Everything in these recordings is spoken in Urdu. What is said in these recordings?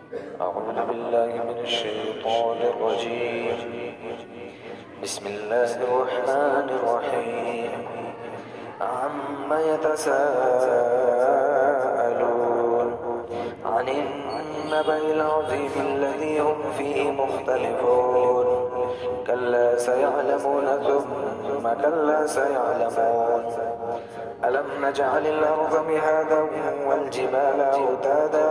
أعوذ بالله من الشيطان الرجيم. بسم الله الرحمن الرحيم. عما يتساءلون عن النبأ العظيم الذي هم فيه مختلفون كلا سيعلمون ثم كلا سيعلمون. ألم نجعل الأرض مهادا والجبال أوتادا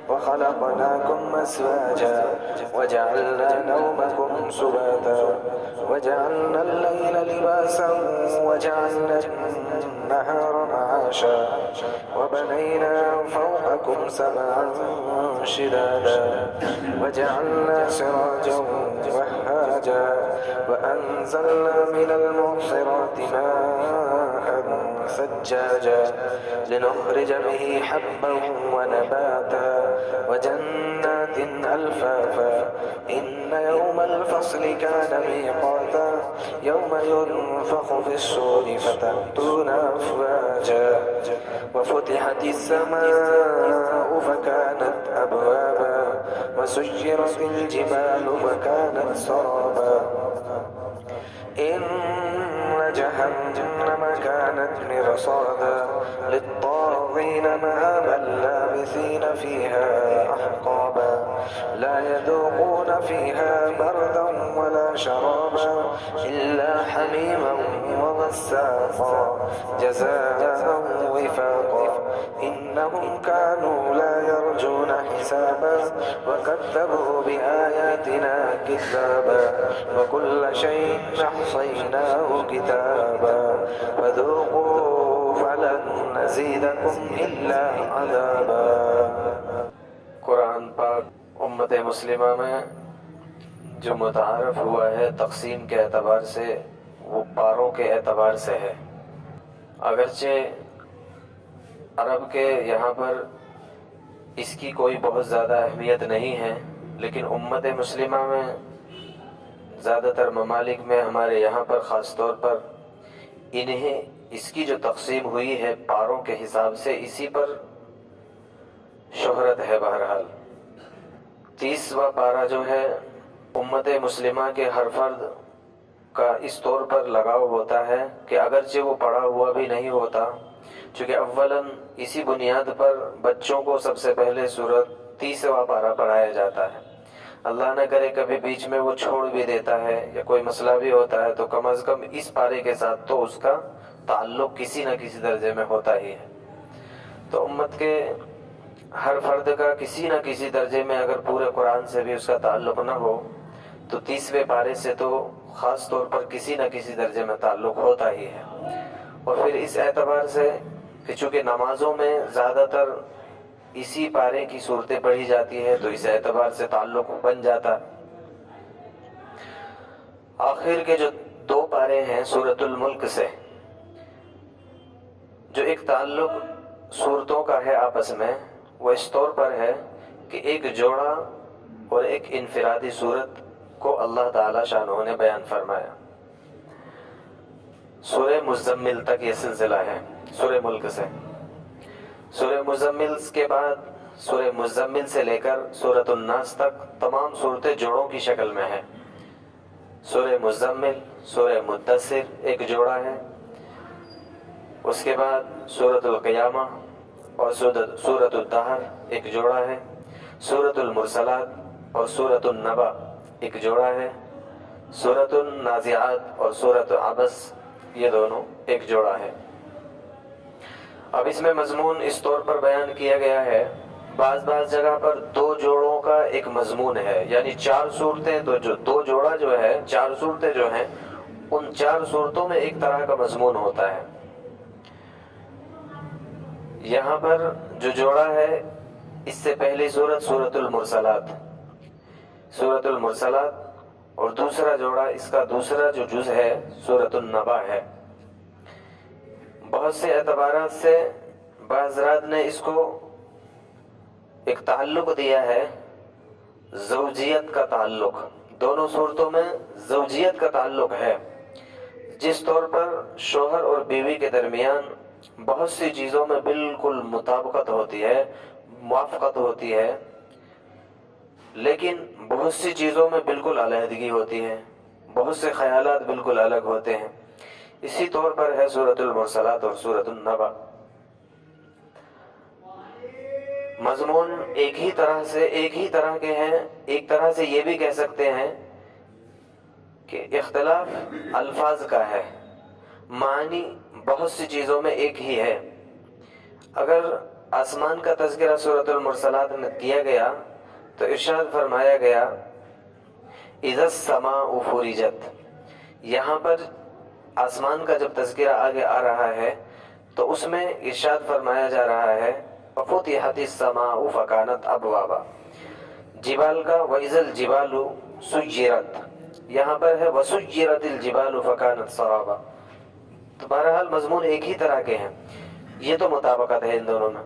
وخلقناكم أزواجا وجعلنا نومكم سباتا وجعلنا الليل لباسا وجعلنا النهار معاشا وبنينا فوقكم سبعا شدادا وجعلنا سراجا وهاجا وأنزلنا من المعصرات ماء ثجاجا لنخرج به حبا ونباتا وجنات ألفافا. إن يوم الفصل كان ميقاتا يوم ينفخ في الصور فتأتون أفواجا وفتحت السماء فكانت أبوابا وسيرت الجبال فكانت سرابا. إن جهنم كانت مرصادا للطاغين مآبا لابثين فيها أحقابا لا يذوقون فيها بردا ولا شرابا إلا حميما وغساقا جزاء وفاقا. إنهم كانوا لا يرجون حسابا وكذبوا بآياتنا كذابا وكل شيء أحصيناه كتابا فذوقوا فلن نزيدكم إلا عذابا. قرآن پاک امت مسلمہ میں جو متعارف ہوا ہے تقسیم کے اعتبار سے وہ پاروں کے اعتبار سے ہے. اگرچہ عرب کے یہاں پر اس کی کوئی بہت زیادہ اہمیت نہیں ہے، لیکن امت مسلمہ میں زیادہ تر ممالک میں ہمارے یہاں پر خاص طور پر انہیں اس کی جو تقسیم ہوئی ہے پاروں کے حساب سے اسی پر شہرت ہے. بہرحال 30واں پارہ جو ہے امت مسلمہ کے ہر فرد کا اس طور پر لگاؤ ہوتا ہے کہ اگرچہ وہ پڑھا ہوا بھی نہیں ہوتا، چونکہ اولاً اسی بنیاد پر بچوں کو سب سے پہلے سورت 30واں پارہ پڑھایا جاتا ہے. اللہ نہ کرے کبھی بیچ میں وہ چھوڑ بھی دیتا ہے یا کوئی مسئلہ بھی ہوتا ہے تو کم از کم اس پارے کے ساتھ تو اس کا تعلق کسی نہ کسی درجے میں ہوتا ہی ہے. تو امت کے ہر فرد کا کسی نہ کسی درجے میں اگر پورے قرآن سے بھی اس کا تعلق نہ ہو تو 30ویں پارے سے تو خاص طور پر کسی نہ کسی درجے میں تعلق ہوتا ہی ہے. اور پھر اس اعتبار سے کہ چونکہ نمازوں میں زیادہ تر اسی پارے کی صورتیں پڑھی جاتی ہے تو اس اعتبار سے تعلق بن جاتا. آخر کے جو 2 پارے ہیں سورۃ الملک سے، جو ایک تعلق صورتوں کا ہے آپس میں، وہ اس طور پر ہے کہ ایک جوڑا اور ایک انفرادی صورت کو اللہ تعالی شانہ نے بیان فرمایا. سورہ مزمل تک یہ سلسلہ ہے سورہ ملک سے. سورہ مزمل کے بعد سورہ مزمل سے لے کر سورۃ الناس تک تمام صورتیں جوڑوں کی شکل میں ہیں. سورہ مزمل، سورہ مدثر ایک جوڑا ہے، اس کے بعد سورۃ القیامہ اور سورۃ الدہر ایک جوڑا ہے، سورۃ المرسلات اور سورۃ النبا ایک جوڑا ہے، سورۃ النازعات اور سورۃ عبس یہ دونوں ایک جوڑا ہے. اب اس میں مضمون اس طور پر بیان کیا گیا ہے، بعض جگہ پر 2 جوڑوں کا ایک مضمون ہے، یعنی 4 صورتیں تو جو 2 جوڑا جو ہے 4 صورتیں جو ہیں ان 4 صورتوں میں ایک طرح کا مضمون ہوتا ہے. یہاں پر جو جوڑا ہے اس سے پہلی سورت سورۃ المرسلات اور دوسرا جوڑا اس کا دوسرا جو جز ہے سورۃ النبا ہے. بہت سے اعتبارات سے بعض حضرات نے اس کو ایک تعلق دیا ہے زوجیت کا تعلق. دونوں صورتوں میں زوجیت کا تعلق ہے، جس طور پر شوہر اور بیوی کے درمیان بہت سی چیزوں میں بالکل مطابقت ہوتی ہے، موافقت ہوتی ہے، لیکن بہت سی چیزوں میں بالکل علیحدگی ہوتی ہے، بہت سے خیالات بالکل الگ ہوتے ہیں۔ اسی طور پر ہے سورۃ المرسلات اور سورۃ النبا۔ مضمون ایک ہی طرح کے ہیں، ایک طرح سے یہ بھی کہہ سکتے ہیں کہ اختلاف الفاظ کا ہے، معنی بہت سی چیزوں میں ایک ہی ہے۔ اگر آسمان کا تذکرہ سورۃ المرسلات میں کیا گیا تو ارشاد فرمایا گیا اذا السماء فرجت، یہاں پر آسمان کا جب تذکرہ آگے آ رہا ہے تو اس میں ارشاد فرمایا جا رہا ہے ففتحت السماء فکانت ابوابا، جبال کا وَإِذَا الْجِبَالُ سُيِّرَتْ، یہاں پر ہے وَسُيِّرَتِ الْجِبَالُ فَكَانَتْ سَرَابًا۔ تو بہرحال مضمون ایک ہی طرح کے ہیں، یہ تو مطابقت ہے ان دونوں میں۔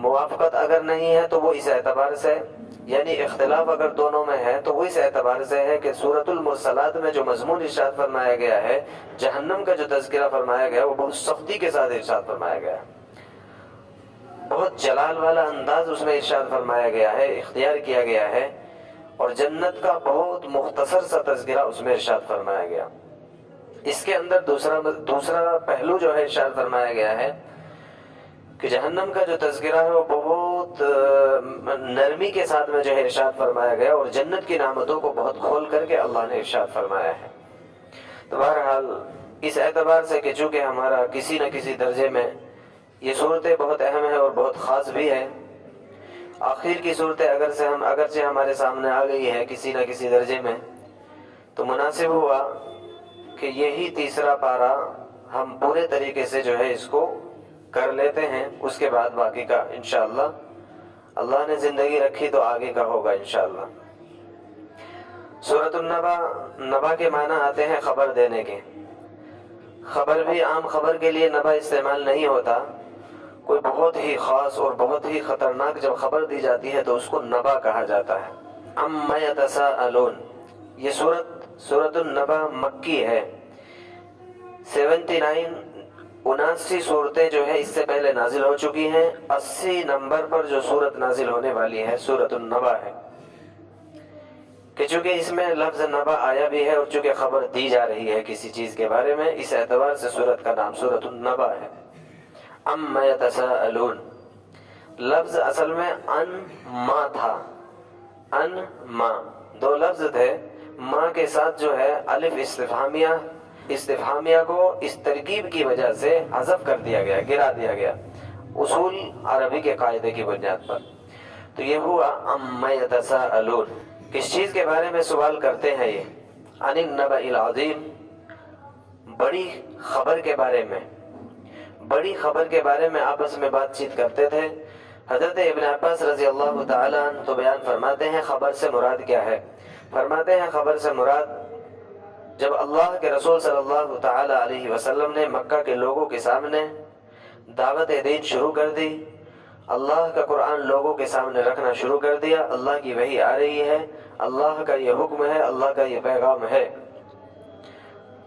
موافقت اگر نہیں ہے تو وہ اس اعتبار سے، یعنی اختلاف اگر دونوں میں ہے تو وہ اس اعتبار سے ہے کہ سورۃ المرسلات میں جو مضمون ارشاد فرمایا گیا ہے، جہنم کا جو تذکرہ فرمایا گیا وہ بہت سختی کے ساتھ ارشاد فرمایا گیا ہے، بہت جلال والا انداز اس میں ارشاد فرمایا گیا ہے، اختیار کیا گیا ہے، اور جنت کا بہت مختصر سا تذکرہ اس میں ارشاد فرمایا گیا۔ اس کے اندر دوسرا پہلو جو ہے ارشاد فرمایا گیا ہے کہ جہنم کا جو تذکرہ ہے وہ بہت نرمی کے ساتھ میں جو ہے ارشاد فرمایا گیا، اور جنت کی نعمتوں کو بہت کھول کر کے اللہ نے ارشاد فرمایا ہے۔ تو بہرحال اس اعتبار سے کہ چونکہ ہمارا کسی نہ کسی درجے میں یہ صورتیں بہت اہم ہے اور بہت خاص بھی ہے، آخر کی صورتیں اگرچہ ہمارے سامنے آ گئی ہے کسی نہ کسی درجے میں، تو مناسب ہوا کہ یہی تیسرا پارہ ہم پورے طریقے سے جو ہے اس کو کر لیتے ہیں، اس کے بعد باقی کا انشاءاللہ اللہ نے زندگی رکھی تو آگے کا ہوگا انشاءاللہ۔ سورۃ النبا، نبا کے معنی آتے ہیں خبر دینے کے۔ خبر بھی عام خبر کے لیے نبا استعمال نہیں ہوتا، کوئی بہت ہی خاص اور بہت ہی خطرناک جب خبر دی جاتی ہے تو اس کو نبا کہا جاتا ہے۔ عَمَّ يَتَسَاءَلُونَ، یہ سورۃ النبا مکی ہے۔ 79 صورتیں جو ہے اس سے پہلے نازل ہو چکی ہیں، 80 نمبر پر جو صورت نازل ہونے والی ہے سورۃ النبا ہے، کہ چونکہ اس میں لفظ نبا آیا بھی ہے اور چونکہ خبر دی جا رہی ہے کسی چیز کے بارے میں، اس اعتبار سے سورت کا نام سورۃ النبا ہے۔ عَمَّ يَتَسَاءَلُونَ، لفظ اصل میں ان ما تھا، ان ما دو لفظ تھے، ما کے ساتھ جو ہے الف استفہامیہ کو اس ترکیب کی وجہ سے حذف کر دیا گیا، گرا دیا گیا اصول عربی کے قاعدے کی بنیاد پر۔ تو یہ ہوا عَمَّ يَتَسَاءَلُونَ، کس چیز کے بارے میں سوال کرتے ہیں؟ یہ عن النبأ العظیم، بڑی خبر کے بارے میں، بڑی خبر کے بارے میں آپس میں بات چیت کرتے تھے۔ حضرت ابن عباس رضی اللہ تعالیٰ عنہ تو بیان فرماتے ہیں خبر سے مراد کیا ہے، فرماتے ہیں خبر سے مراد جب اللہ کے رسول صلی اللہ تعالیٰ علیہ وسلم نے مکہ کے لوگوں کے سامنے دعوت دین شروع کر دی، اللہ کا قرآن لوگوں کے سامنے رکھنا شروع کر دیا، اللہ کی وحی آ رہی ہے، اللہ کا یہ حکم ہے، اللہ کا یہ پیغام ہے،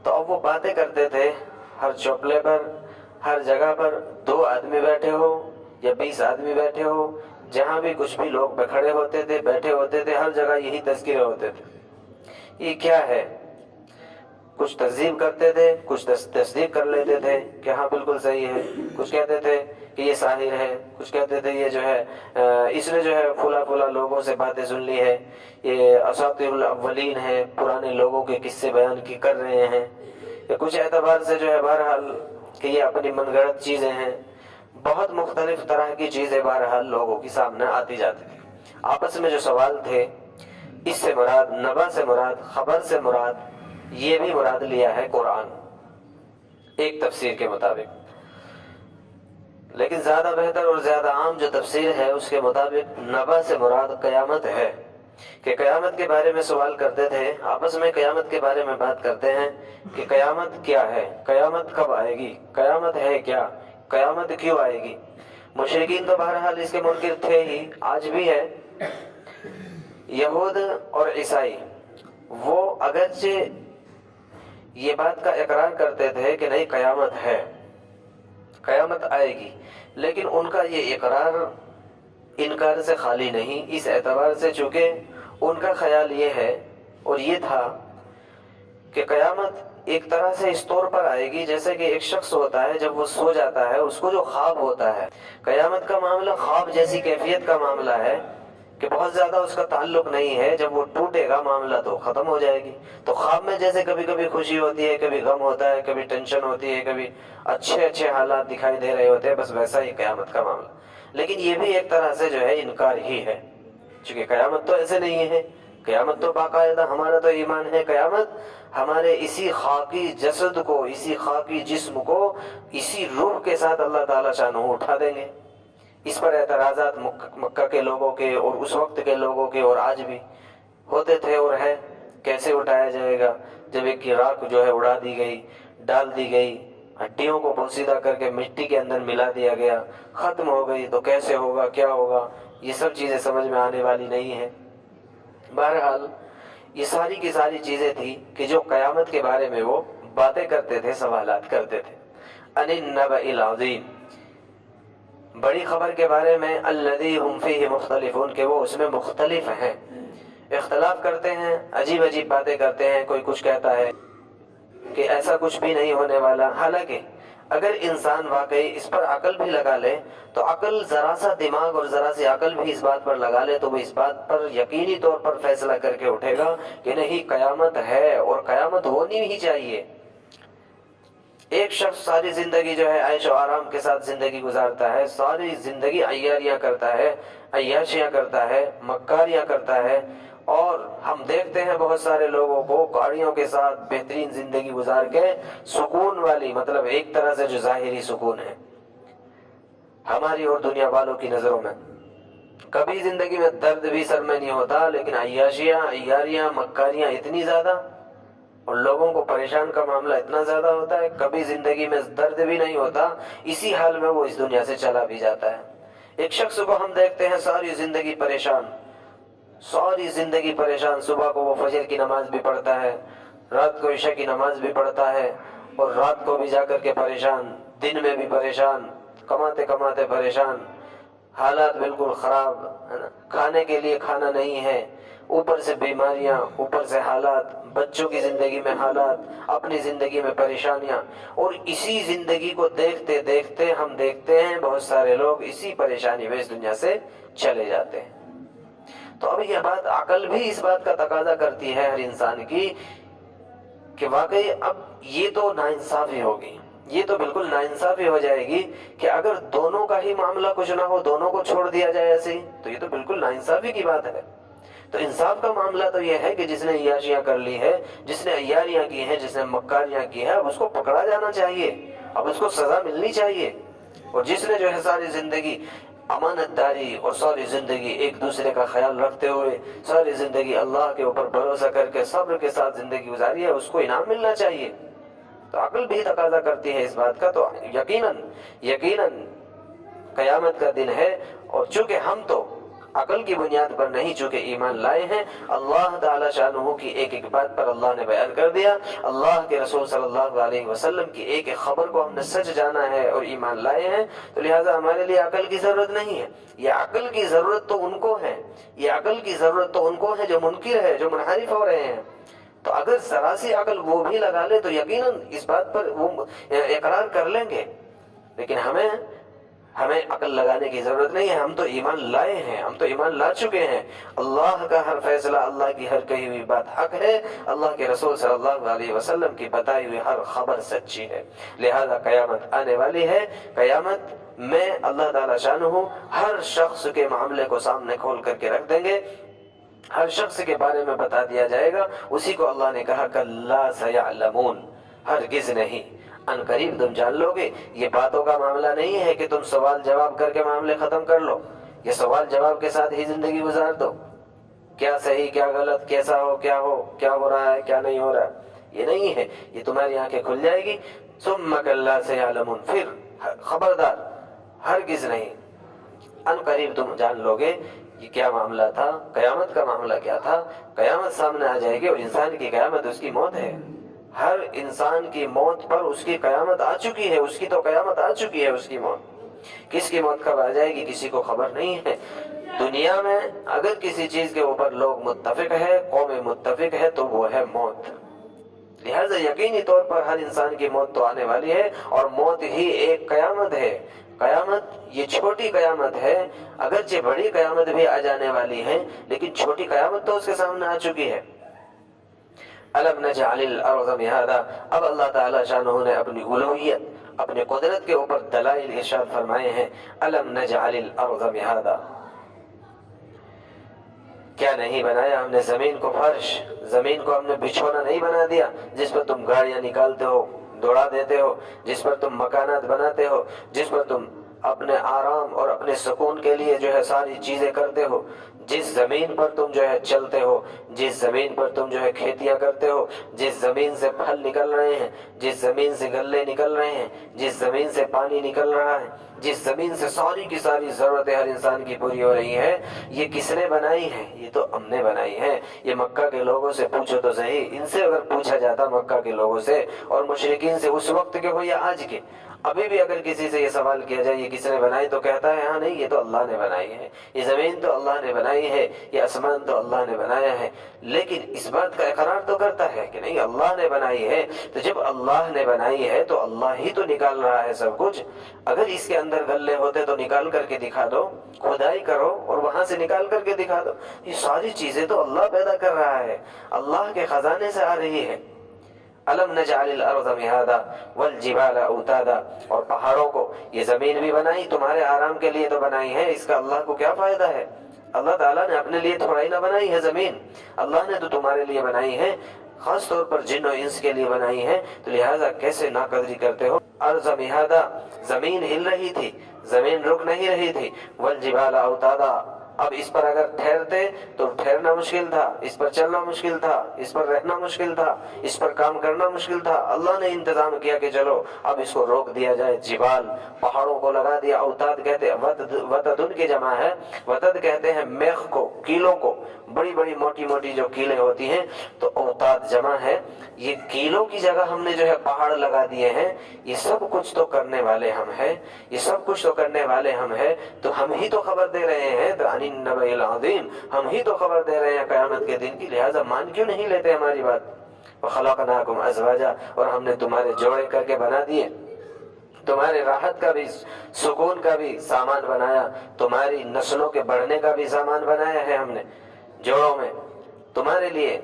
تو اب وہ باتیں کرتے تھے ہر چوپلے پر، ہر جگہ پر 2 آدمی بیٹھے ہو یا 20 آدمی بیٹھے ہو، جہاں بھی کچھ بھی لوگ کھڑے ہوتے تھے، بیٹھے ہوتے تھے، ہر جگہ یہی تذکرے ہوتے تھے، یہ کیا ہے؟ کچھ تکذیب کرتے تھے، کچھ تصدیق کر لیتے تھے کہ ہاں بالکل صحیح ہے، کچھ کہتے تھے کہ یہ ساحر ہے، کچھ کہتے تھے یہ جو ہے اس نے جو ہے پھولا لوگوں سے باتیں سن لی ہے، یہ اساطیر الاولین ہے، پرانے لوگوں کے قصے بیان کی کر رہے ہیں، یا کچھ اعتبار سے جو ہے بہرحال کہ یہ اپنی من گھڑت چیزیں ہیں، بہت مختلف طرح کی چیزیں بہرحال لوگوں کی سامنے آتی جاتی تھی۔ آپس میں جو سوال تھے، اس سے مراد نبا سے مراد، خبر سے مراد، یہ بھی مراد لیا ہے قرآن ایک تفسیر کے مطابق، لیکن زیادہ بہتر اور زیادہ عام جو تفسیر ہے اس کے مطابق نبا سے مراد قیامت ہے، کہ قیامت کے بارے میں سوال کرتے تھے، آپس میں قیامت کے بارے میں بات کرتے ہیں کہ قیامت کیا ہے، قیامت کب آئے گی، قیامت ہے کیا، قیامت کیوں آئے گی۔ مشرکین تو بہرحال اس کے منکر تھے ہی، آج بھی ہے۔ یہود اور عیسائی وہ اگرچہ یہ بات کا اقرار کرتے تھے کہ نہیں قیامت ہے، قیامت آئے گی، لیکن ان کا یہ اقرار انکار سے خالی نہیں، اس اعتبار سے چونکہ ان کا خیال یہ ہے اور یہ تھا کہ قیامت ایک طرح سے اس طور پر آئے گی جیسے کہ ایک شخص ہوتا ہے جب وہ سو جاتا ہے اس کو جو خواب ہوتا ہے، قیامت کا معاملہ خواب جیسی کیفیت کا معاملہ ہے کہ بہت زیادہ اس کا تعلق نہیں ہے، جب وہ ٹوٹے گا معاملہ تو ختم ہو جائے گی۔ تو خواب میں جیسے کبھی کبھی خوشی ہوتی ہے، کبھی غم ہوتا ہے، کبھی ٹینشن ہوتی ہے، کبھی اچھے اچھے حالات دکھائی دے رہے ہوتے ہیں، بس ویسا ہی قیامت کا معاملہ۔ لیکن یہ بھی ایک طرح سے جو ہے انکار ہی ہے، چونکہ قیامت تو ایسے نہیں ہے، قیامت تو باقاعدہ ہمارا تو ایمان ہے قیامت ہمارے اسی خاکی جسد کو، اسی خاکی جسم کو اسی روح کے ساتھ اللہ تعالیٰ شانہ اٹھا دیں گے۔ اس پر اعتراضات مکہ کے لوگوں کے اور اس وقت کے لوگوں کے اور آج بھی ہوتے تھے اور ہے، کیسے اٹھایا جائے گا؟ جب ایک کی راکھ جو ہے اڑا دی گئی، ڈال دی گئی، ہڈیوں کو پوسیدہ کر کے مٹی کے اندر ملا دیا گیا، ختم ہو گئی، تو کیسے ہوگا، کیا ہوگا؟ یہ سب چیزیں سمجھ میں آنے والی نہیں ہیں۔ بہرحال یہ ساری کی ساری چیزیں تھی کہ جو قیامت کے بارے میں وہ باتیں کرتے تھے، سوالات کرتے تھے۔ ان النبأ العظیم، بڑی خبر کے بارے میں، الذی ہم فیہ مختلفون، کہ وہ اس میں مختلف ہیں، اختلاف کرتے ہیں، عجیب عجیب باتیں کرتے ہیں۔ کوئی کچھ کہتا ہے کہ ایسا کچھ بھی نہیں ہونے والا، حالانکہ اگر انسان واقعی اس پر عقل بھی لگا لے تو عقل، ذرا سا دماغ اور ذرا سی عقل بھی اس بات پر لگا لے تو وہ اس بات پر یقینی طور پر فیصلہ کر کے اٹھے گا کہ نہیں، قیامت ہے اور قیامت ہونی ہی چاہیے۔ ایک شخص ساری زندگی جو ہے عیش و آرام کے ساتھ زندگی گزارتا ہے، ساری زندگی عیاریاں کرتا ہے، عیاشیاں کرتا ہے، مکاریاں کرتا ہے، اور ہم دیکھتے ہیں بہت سارے لوگوں کو گاڑیوں کے ساتھ بہترین زندگی گزار کے سکون والی، مطلب ایک طرح سے جو ظاہری سکون ہے ہماری اور دنیا والوں کی نظروں میں، کبھی زندگی میں درد بھی سر میں نہیں ہوتا، لیکن عیاشیاں، عیاریاں، مکاریاں اتنی زیادہ، اور لوگوں کو پریشان کا معاملہ اتنا زیادہ ہوتا ہے، کبھی زندگی میں درد بھی نہیں ہوتا، اسی حال میں وہ اس دنیا سے چلا بھی جاتا ہے۔ ایک شخص کو ہم دیکھتے ہیں ساری زندگی پریشان، ساری زندگی پریشان، صبح کو وہ فجر کی نماز بھی پڑھتا ہے، رات کو عشاء کی نماز بھی پڑھتا ہے، اور رات کو بھی جا کر کے پریشان، دن میں بھی پریشان، کماتے کماتے پریشان، حالات بالکل خراب ہے نا، کھانے کے لیے کھانا نہیں ہے، اوپر سے بیماریاں، اوپر سے حالات، بچوں کی زندگی میں حالات، اپنی زندگی میں پریشانیاں، اور اسی زندگی کو دیکھتے دیکھتے ہم دیکھتے ہیں بہت سارے لوگ اسی پریشانی میں اس دنیا سے چلے جاتے ہیں۔ تو اب یہ بات، عقل بھی اس بات کا تقاضا کرتی ہے ہر انسان کی کہ واقعی اب یہ تو ناانصافی ہوگی، یہ تو بالکل ناانصافی ہو جائے گی کہ اگر دونوں کا ہی معاملہ کچھ نہ ہو، دونوں کو چھوڑ دیا جائے ایسے ہی، تو یہ تو بالکل ناانصافی کی بات ہے۔ تو انصاف کا معاملہ تو یہ ہے کہ جس نے عیاشیاں کر لی ہے، جس نے عیاریاں کی ہیں، جس نے مکاریاں کی ہیں، اب اس کو پکڑا جانا چاہیے، اب اس کو سزا ملنی چاہیے۔ اور جس نے جو ہے ساری زندگی امانت داری اور ساری زندگی ایک دوسرے کا خیال رکھتے ہوئے، ساری زندگی اللہ کے اوپر بھروسہ کر کے صبر کے ساتھ زندگی گزاری ہے، اس کو انعام ملنا چاہیے۔ تو عقل بھی تقاضا کرتی ہے اس بات کا، تو یقیناً قیامت کا دن ہے، اور چونکہ ہم تو عقل کی بنیاد پر نہیں، چونکہ ایمان لائے ہیں، اللہ تعالیٰ شانہ کی ایک ایک بات پر اللہ نے بیان کر دیا، اللہ کے رسول صلی اللہ علیہ وسلم کی ایک ایک خبر کو ہم نے سچ جانا ہے اور ایمان لائے ہیں، تو لہٰذا ہمارے لیے عقل کی ضرورت نہیں ہے۔ یہ عقل کی ضرورت تو ان کو ہے، یہ عقل کی ضرورت تو ان کو ہے جو منکر ہے، جو منحرف ہو رہے ہیں۔ تو اگر ذرا سی عقل وہ بھی لگا لے تو یقیناً اس بات پر وہ اقرار کر لیں گے، لیکن ہمیں عقل لگانے کی ضرورت نہیں ہے، ہم تو ایمان لائے ہیں، ہم تو ایمان لا چکے ہیں۔ اللہ کا ہر فیصلہ، اللہ کی ہر کہی ہوئی بات حق ہے، اللہ کے رسول صلی اللہ علیہ وسلم کی بتائی ہوئی ہر خبر سچی ہے، لہذا قیامت آنے والی ہے۔ قیامت میں اللہ تعالیٰ شانہ ہر شخص کے معاملے کو سامنے کھول کر کے رکھ دیں گے، ہر شخص کے بارے میں بتا دیا جائے گا۔ اسی کو اللہ نے کہا کلا سیعلمون، ہرگز نہیں، ان قریب تم جان لو گے۔ یہ باتوں کا معاملہ نہیں ہے کہ تم سوال جواب کر کے معاملے ختم کر لو، یہ سوال جواب کے ساتھ ہی زندگی گزار دو، کیا صحیح کیا غلط، کیسا ہو کیا ہو رہا ہے کیا نہیں ہو رہا، یہ نہیں ہے، یہ تمہاری آنکھیں کھل جائے گی۔ ثم کلا سیعلمون، پھر خبردار، ہرگز نہیں، ان قریب تم جان لو گے یہ کیا معاملہ تھا، قیامت کا معاملہ کیا تھا۔ قیامت سامنے آ جائے گی، اور انسان کی قیامت اس کی موت ہے، ہر انسان کی موت پر اس کی قیامت آ چکی ہے، اس کی تو قیامت آ چکی ہے، اس کی موت۔ کس کی موت کب آ جائے گی کسی کو خبر نہیں ہے۔ دنیا میں اگر کسی چیز کے اوپر لوگ متفق ہے، قوم متفق ہے، تو وہ ہے موت۔ لہذا یقینی طور پر ہر انسان کی موت تو آنے والی ہے، اور موت ہی ایک قیامت ہے۔ قیامت یہ چھوٹی قیامت ہے، اگرچہ بڑی قیامت بھی آ جانے والی ہے، لیکن چھوٹی قیامت تو اس کے سامنے آ چکی ہے۔ الم نجعل الارض مہادا، اب اللہ تعالیٰ شانہ نے اپنی الوہیت، اپنی قدرت کے اوپر دلائل ارشاد فرمائے ہیں۔ الم نجعل الارض مہادا، کیا نہیں بنایا ہم نے زمین کو فرش، زمین کو ہم نے بچھونا نہیں بنا دیا جس پر تم گاڑیاں نکالتے ہو، دوڑا دیتے ہو، جس پر تم مکانات بناتے ہو، جس پر تم اپنے آرام اور اپنے سکون کے لیے جو ہے ساری چیزیں کرتے ہو، جس زمین پر تم جو ہے چلتے ہو، جس زمین پر تم جو ہے کھیتیاں کرتے ہو، جس زمین سے پھل نکل رہے ہیں، جس زمین سے غلے نکل رہے ہیں، جس زمین سے پانی نکل رہا ہے، جس زمین سے ساری کی ساری ضرورتیں ہر انسان کی پوری ہو رہی ہیں، یہ کس نے بنائی ہے؟ یہ تو ہم نے بنائی ہے۔ یہ مکہ کے لوگوں سے پوچھو تو صحیح، ان سے اگر پوچھا جاتا مکہ کے لوگوں سے اور مشرکین سے اس وقت کے ہو یا آج کے، ابھی بھی اگر کسی سے یہ سوال کیا جائے یہ کس نے بنائی تو کہتا ہے ہاں نہیں، یہ تو اللہ نے بنائی ہے، یہ زمین تو اللہ نے بنائی ہے، یہ آسمان تو اللہ نے بنایا ہے، لیکن اس بات کا اقرار تو کرتا ہے کہ نہیں اللہ نے بنائی ہے۔ تو جب اللہ نے بنائی ہے تو اللہ ہی تو نکال رہا ہے سب کچھ۔ اگر اس کے اندر غلے ہوتے تو نکال کر کے دکھا دو، کھدائی کرو اور وہاں سے نکال کر کے دکھا دو۔ یہ ساری چیزیں تو اللہ پیدا کر رہا ہے، اللہ کے خزانے سے آ رہی ہے۔ الم نجعل الارض مہادا والجبال اوتادا، اور پہاڑوں کو یہ زمین بھی بنائی تمہارے آرام کے لیے تو بنائی ہے، اس کا اللہ کو کیا فائدہ ہے؟ اللہ تعالیٰ نے اپنے لیے تھوڑا ہی نہ بنائی ہے زمین، اللہ نے تو تمہارے لیے بنائی ہے، خاص طور پر جن و انس کے لیے بنائی ہے، تو لہٰذا کیسے ناقدری کرتے ہو؟ ارض مہادا، زمین ہل رہی تھی، زمین رک نہیں رہی تھی، والجبال اوتادا، اب اس پر اگر ٹھہرتے تو ٹھہرنا مشکل تھا، اس پر چلنا مشکل تھا، اس پر رہنا مشکل تھا، اس پر کام کرنا مشکل تھا، اللہ نے انتظام کیا کہ چلو اب اس کو روک دیا جائے، جبال پہاڑوں کو لگا دیا۔ اوتاد کہتے ہیں وتدن کی جمع ہے، وتد کہتے ہیں میخ کو، کیلوں کو، بڑی بڑی موٹی موٹی جو کیلیں ہوتی ہیں، تو اوتاد جمع ہے۔ یہ کیلوں کی جگہ ہم نے جو ہے پہاڑ لگا دیے ہیں، یہ سب کچھ تو کرنے والے ہم ہیں، یہ سب کچھ تو کرنے والے ہم ہیں، تو ہم ہی تو خبر دے رہے ہیں عن النبأ العظیم، ہم ہی تو خبر دے رہے ہیں قیامت کے دن کی، لہٰذا مان کیوں نہیں لیتے ہماری بات؟ وخلقناکم ازواجا، اور ہم نے تمہارے جوڑے کر کے بنا دیے، تمہارے راحت کا بھی سکون کا بھی سامان بنایا، تمہاری نسلوں کے بڑھنے کا بھی سامان بنایا ہے ہم نے جوڑوں میں۔ تمہارے لیے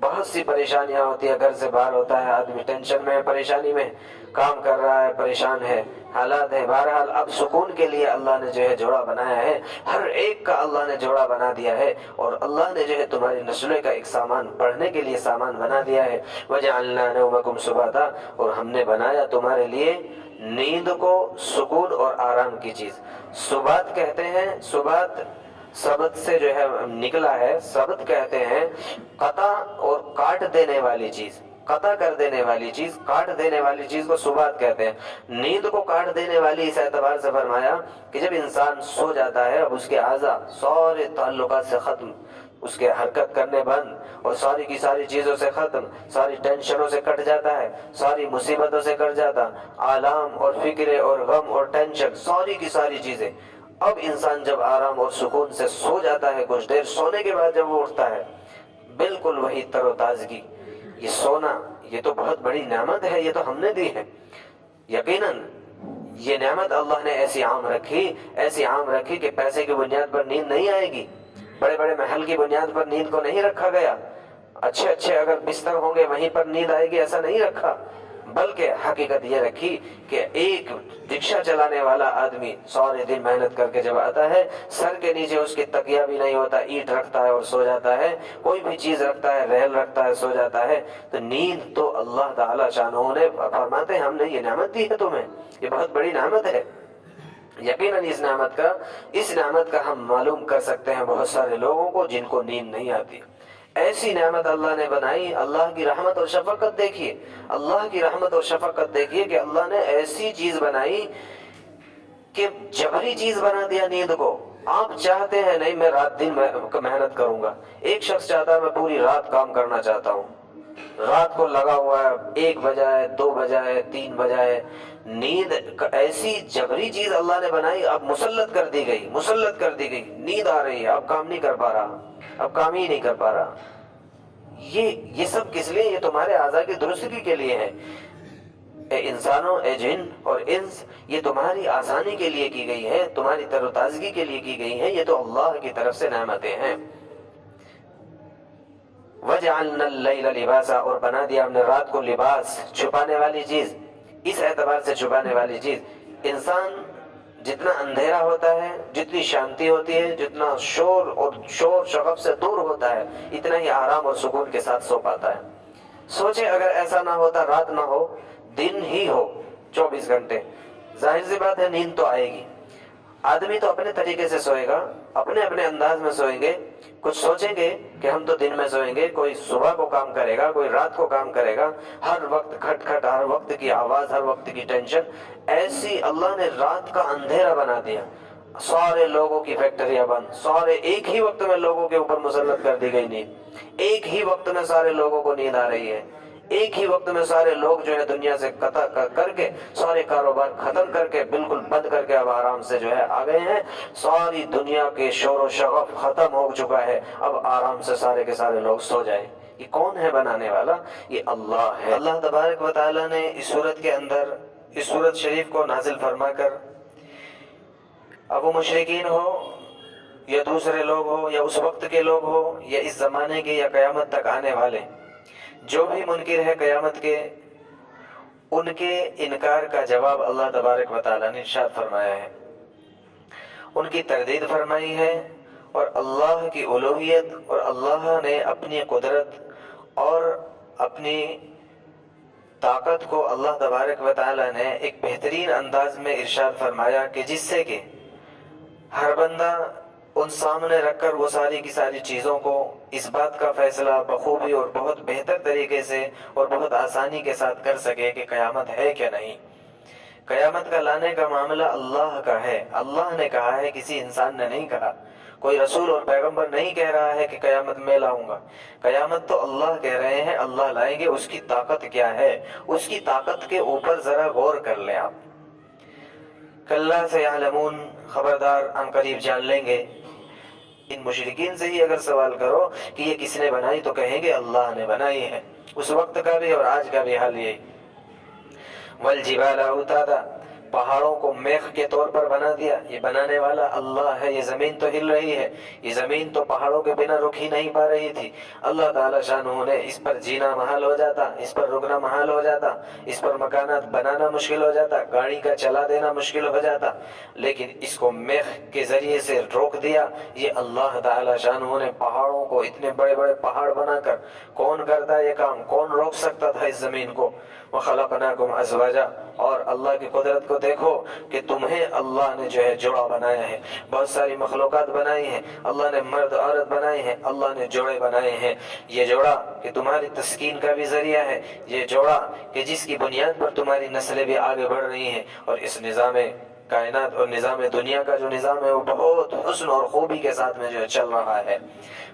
بہت سی پریشانیاں ہوتی ہیں، گھر سے باہر ہوتا ہے آدمی ٹینشن میں ہے، پریشانی میں، کام کر رہا ہے، پریشان ہے، حالات ہے، بہرحال اب سکون کے لیے اللہ نے جو ہے جوڑا بنایا ہے، ہر ایک کا اللہ نے جوڑا بنا دیا ہے، اور اللہ نے جو ہے تمہاری نسلوں کا ایک سامان پڑھنے کے لیے سامان بنا دیا ہے۔ وَجَعَلْنَا نَوْمَكُمْ سُبَاتًا، اور ہم نے بنایا تمہارے لیے نیند کو سکون اور آرام کی چیز۔ سبات کہتے ہیں، سبات سبت سے جو ہے نکلا ہے، سبت کہتے ہیں قطع اور کاٹ دینے والی چیز، قطع کر دینے والی چیز، کاٹ دینے والی چیز کو سبات کہتے ہیں۔ نیند کو کاٹ دینے والی اس اعتبار سے فرمایا کہ جب انسان سو جاتا ہے اب اس کے اعضاء سارے تعلقات سے ختم، اس کے حرکت کرنے بند، اور ساری کی ساری چیزوں سے ختم، ساری ٹینشنوں سے کٹ جاتا ہے، ساری مصیبتوں سے کٹ جاتا، آلام اور فکرے اور غم اور ٹینشن ساری کی ساری چیزیں۔ اب انسان جب آرام اور سکون سے سو جاتا ہے، کچھ دیر سونے کے بعد جب وہ اٹھتا ہے بالکل وہی تر و تازگی۔ یہ سونا یہ تو بہت بڑی نعمت ہے، یہ تو ہم نے دی ہے۔ یقیناً یہ نعمت اللہ نے ایسی عام رکھی، ایسی عام رکھی کہ پیسے کی بنیاد پر نیند نہیں آئے گی، بڑے بڑے محل کی بنیاد پر نیند کو نہیں رکھا گیا، اچھے اچھے اگر بستر ہوں گے وہیں پر نیند آئے گی ایسا نہیں رکھا، بلکہ حقیقت یہ رکھی کہ ایک رکشہ چلانے والا آدمی سارے دن محنت کر کے جب آتا ہے، سر کے نیچے اس کی تکیہ بھی نہیں ہوتا، اینٹ رکھتا ہے اور سو جاتا ہے، کوئی بھی چیز رکھتا ہے، ریل رکھتا ہے، سو جاتا ہے۔ تو نیند تو اللہ تعالیٰ شانہ نے فرماتے ہیں ہم نے یہ نعمت دی ہے تمہیں، یہ بہت بڑی نعمت ہے۔ یقیناً اس نعمت کا ہم معلوم کر سکتے ہیں بہت سارے لوگوں کو جن کو نیند نہیں آتی۔ ایسی نعمت اللہ نے بنائی، اللہ کی رحمت اور شفقت دیکھیے، اللہ کی رحمت اور شفقت دیکھیے کہ اللہ نے ایسی چیز بنائی کہ جبری چیز بنا دیا نیند کو۔ آپ چاہتے ہیں نہیں میں رات دن محنت کروں گا، ایک شخص چاہتا ہے میں پوری رات کام کرنا چاہتا ہوں، رات کو لگا ہوا ہے، 1 بجائے 2 بجائے 3 بجائے، نیند ایسی جبری چیز اللہ نے بنائی، اب مسلط کر دی گئی، نیند آ رہی ہے، اب کام نہیں کر پا رہا، اب کام ہی نہیں کر پا رہا۔ یہ سب کس لیے؟ یہ تمہارے اعضاء کی درستگی کے لیے ہے۔ اے انسانوں، اے جن اور انس، یہ تمہاری آسانی کے لیے کی گئی ہے، تمہاری تر و تازگی کے لیے کی گئی ہے، یہ تو اللہ کی طرف سے نعمتیں ہیں۔ وَجَعَلْنَا اللَّيْلَ لِبَاسًا، اور بنا دیا ہم نے رات کو لباس، چھپانے والی چیز، اس اعتبار سے چھپانے والی چیز۔ انسان جتنا اندھیرا ہوتا ہے، جتنی شانتی ہوتی ہے، جتنا شور شغب سے دور ہوتا ہے، اتنا ہی آرام اور سکون کے ساتھ سو پاتا ہے۔ سوچیں اگر ایسا نہ ہوتا، رات نہ ہو، دن ہی ہو 24 گھنٹے، ظاہر سی بات ہے نیند تو آئے گی۔ آدمی تو اپنے طریقے سے سوئے گا، اپنے انداز میں سوئیں گے، کچھ سوچیں گے کہ ہم تو دن میں سوئیں گے، کوئی صبح کو کام کرے گا، کوئی رات کو کام کرے گا، ہر وقت کھٹ کھٹ، ہر وقت کی آواز، ہر وقت کی ٹینشن۔ ایسی اللہ نے رات کا اندھیرا بنا دیا، سارے لوگوں کی فیکٹریاں بند، سارے ایک ہی وقت میں لوگوں کے اوپر مسلط کر دی گئی نیند، ایک ہی وقت میں سارے لوگوں کو نیند آ رہی ہے، ایک ہی وقت میں سارے لوگ جو ہے دنیا سے قطع کر کے، سارے کاروبار ختم کر کے، بالکل بند کر کے اب آرام سے جو ہے آ گئے ہیں، ساری دنیا کے شور و شغف ختم ہو چکا ہے، اب آرام سے سارے کے سارے لوگ سو جائیں۔ یہ کون ہے بنانے والا؟ یہ اللہ ہے۔ اللہ تبارک و تعالیٰ نے اس صورت کے اندر، اس صورت شریف کو نازل فرما کر، اب وہ مشرکین ہو یا دوسرے لوگ ہو یا اس وقت کے لوگ ہو یا اس زمانے کے یا قیامت تک آنے والے، جو بھی منکر ہے قیامت کے، ان کے انکار کا جواب اللہ تبارک و تعالیٰ نے ارشاد فرمایا ہے، ان کی تردید فرمائی ہے، اور اللہ کی الوہیت اور اللہ نے اپنی قدرت اور اپنی طاقت کو اللہ تبارک و تعالیٰ نے ایک بہترین انداز میں ارشاد فرمایا کہ جس سے کہ ہر بندہ ان سامنے رکھ کر وہ ساری کی ساری چیزوں کو اس بات کا فیصلہ بخوبی اور بہت بہتر طریقے سے اور بہت آسانی کے ساتھ کر سکے کہ قیامت ہے کیا نہیں۔ قیامت کا لانے کا معاملہ اللہ کا ہے، اللہ نے کہا ہے، کسی انسان نے نہیں کہا، کوئی رسول اور پیغمبر نہیں کہہ رہا ہے کہ قیامت میں لاؤں گا، قیامت تو اللہ کہہ رہے ہیں، اللہ لائیں گے۔ اس کی طاقت کیا ہے، اس کی طاقت کے اوپر ذرا غور کر لیں آپ۔ کلا سیعلمون، خبردار ان قریب جان لیں گے۔ ان مشرکین سے ہی اگر سوال کرو کہ یہ کس نے بنائی تو کہیں گے اللہ نے بنائی ہے، اس وقت کا بھی اور آج کا بھی حال یہی۔ والجبال اوتادا، پہاڑوں کو میخ کے طور پر بنا دیا، یہ بنانے والا اللہ ہے۔ یہ زمین تو ہل رہی ہے، یہ زمین تو پہاڑوں کے بنا رک ہی نہیں پا رہی تھی، اللہ تعالیٰ شانہ نے اس پر جینا محال ہو جاتا، اس پر رکنا محال ہو جاتا، اس پر مکانات بنانا مشکل ہو جاتا، گاڑی کا چلا دینا مشکل ہو جاتا، لیکن اس کو میخ کے ذریعے سے روک دیا۔ یہ اللہ تعالیٰ شانہ نے پہاڑوں کو، اتنے بڑے بڑے پہاڑ بنا کر، کون کرتا یہ کام؟ کون روک سکتا تھا اس زمین کو؟ وَخَلَقْنَاكُمْ أَزْوَاجًا، اور اللہ کی قدرت کو دیکھو کہ تمہیں اللہ نے جو ہے جوڑا بنایا ہے، بہت ساری مخلوقات بنائی ہیں، اللہ نے مرد عورت بنائے ہیں، اللہ نے جوڑے بنائے ہیں۔ یہ جوڑا کہ تمہاری تسکین کا بھی ذریعہ ہے، یہ جوڑا کہ جس کی بنیاد پر تمہاری نسلیں بھی آگے بڑھ رہی ہیں، اور اس نظام کائنات اور نظام دنیا کا جو نظام ہے وہ بہت حسن اور خوبی کے ساتھ میں جو ہے چل رہا ہے۔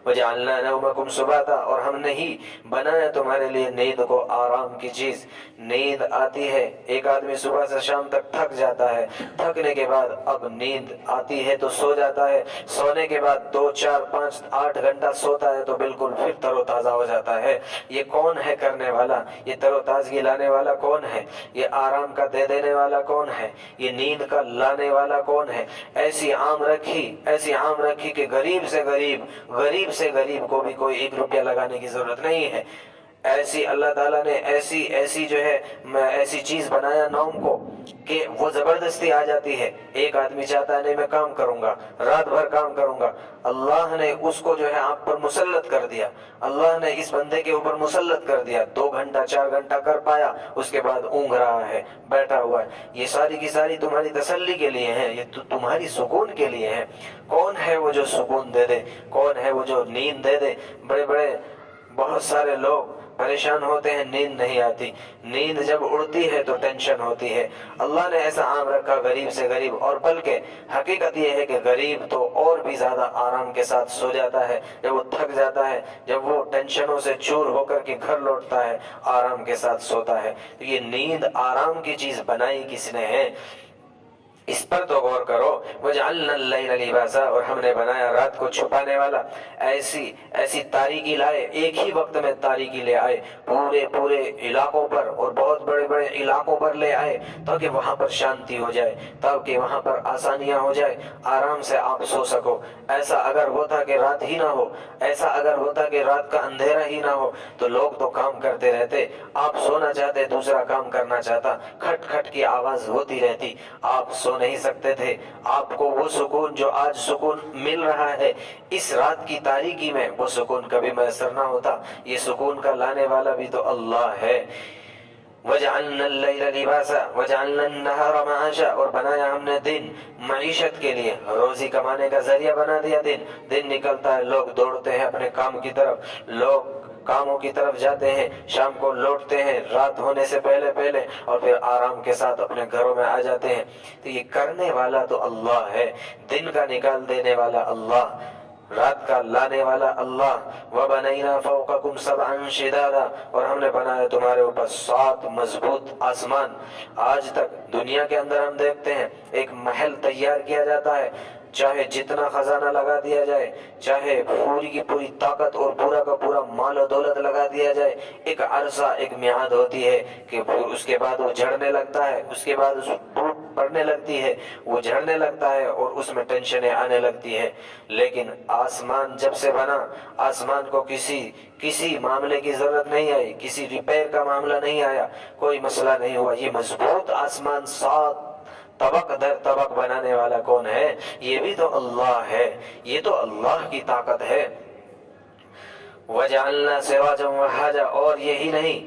وَجَعَلْنَا نَوْمَكُمْ سُبَاتًا، اور ہم نے ہی بنایا تمہارے لیے نیند کو آرام کی چیز۔ نیند آتی ہے، ایک آدمی صبح سے شام تک تھک جاتا ہے، تھکنے کے بعد اب نیند آتی ہے تو سو جاتا ہے، سونے کے بعد 2 4 5 8 گھنٹہ سوتا ہے تو بالکل پھر تر و تازہ ہو جاتا ہے۔ یہ کون ہے کرنے والا؟ یہ تر و تازگی لانے والا کون ہے؟ یہ آرام کا دے دینے والا کون ہے؟ یہ نیند کا لانے والا کون ہے؟ ایسی عام رکھی کہ غریب سے غریب کو بھی کوئی 1 روپیہ لگانے کی ضرورت نہیں ہے۔ ایسی اللہ تعالیٰ نے ایسی جو ہے ایسی چیز بنایا نوم کو کہ وہ زبردستی آ جاتی ہے۔ ایک آدمی چاہتا ہے نہیں میں کام کروں گا، رات بھر کام کروں گا، اللہ نے اس کو جو ہے آپ پر مسلط کر دیا، اللہ نے اس بندے کے اوپر مسلط کر دیا، 2 گھنٹہ 4 گھنٹہ کر پایا، اس کے بعد اونگ رہا ہے، بیٹھا ہوا ہے۔ یہ ساری کی ساری تمہاری تسلی کے لیے ہیں، یہ تمہاری سکون کے لیے ہیں۔ کون ہے وہ جو سکون دے دے؟ کون ہے وہ جو نیند دے دے؟ بہت سارے لوگ پریشان ہوتے ہیں، نیند نہیں آتی، نیند جب اڑتی ہے تو ٹینشن ہوتی ہے۔ اللہ نے ایسا عام رکھا غریب سے غریب، اور بلکہ حقیقت یہ ہے کہ غریب تو اور بھی زیادہ آرام کے ساتھ سو جاتا ہے، جب وہ تھک جاتا ہے، جب وہ ٹینشنوں سے چور ہو کر کے گھر لوٹتا ہے، آرام کے ساتھ سوتا ہے۔ تو یہ نیند آرام کی چیز بنائی کس نے ہے، اس پر تو غور کرو۔ وَجَعَلْنَا اللَّيْلَ لِبَاسًا، اور ہم نے بنایا رات کو چھپانے والا، ایسی تاریکی لائے، ایک ہی وقت میں تاریکی لے آئے، پورے علاقوں پر اور بہت بڑے بڑے علاقوں پر لے آئے، تاکہ وہاں پر شانتی ہو جائے، تاکہ وہاں پر آسانیاں ہو جائے، آرام سے آپ سو سکو۔ ایسا اگر ہوتا کہ رات ہی نہ ہو، ایسا اگر ہوتا کہ رات کا اندھیرا ہی نہ ہو، تو لوگ تو کام کرتے رہتے، آپ سونا چاہتے، دوسرا کام کرنا چاہتا، کھٹ کھٹ کی آواز ہوتی رہتی، آپ سو نہیں سکتے تھے۔ آپ کو وہ سکون جو آج سکون مل رہا ہے اس رات کی تاریکی میں، وہ سکون کبھی میسر نہ ہوتا۔ یہ سکون کا لانے والا بھی تو اللہ ہے۔ وَجَعَلْنَا اللَّيْلَ لِبَاسًا وَجَعَلْنَا النَّهَارَ مَعَاشًا، اور بنایا ہم نے دن معیشت کے لیے، روزی کمانے کا ذریعہ بنا دیا۔ دن نکلتا ہے، لوگ دوڑتے ہیں اپنے کام کی طرف، لوگ کاموں کی طرف جاتے ہیں، شام کو لوٹتے ہیں رات ہونے سے پہلے اور پھر آرام کے ساتھ اپنے گھروں میں آ جاتے ہیں۔ تو یہ کرنے والا تو اللہ ہے، دن کا نکال دینے والا اللہ، رات کا لانے والا اللہ۔ وَبَنَيْنَا فَوْقَكُمْ سَبْعًا شِدَادًا، اور ہم نے بنایا تمہارے اوپر 7 مضبوط آسمان۔ آج تک دنیا کے اندر ہم دیکھتے ہیں ایک محل تیار کیا جاتا ہے، چاہے جتنا خزانہ لگا دیا جائے، چاہے پوری کی پوری طاقت اور پورا کا پورا مال و دولت لگا دیا جائے، ایک عرصہ، ایک میعاد ہوتی ہے کہ پھر اس کے بعد وہ جھڑنے لگتا ہے، اس کے بعد اس ٹوٹ پڑنے لگتی ہے، وہ جھڑنے لگتا ہے اور اس میں ٹینشنیں آنے لگتی ہے۔ لیکن آسمان جب سے بنا، آسمان کو کسی معاملے کی ضرورت نہیں آئی، کسی ریپیئر کا معاملہ نہیں آیا، کوئی مسئلہ نہیں ہوا۔ یہ مضبوط آسمان 7 طبق در طبق بنانے والا کون ہے؟ یہ بھی تو اللہ ہے، یہ تو اللہ کی طاقت ہے۔ وَجَعَلْنَا سِرَاجًا وَهَّاجًا، اور یہی نہیں،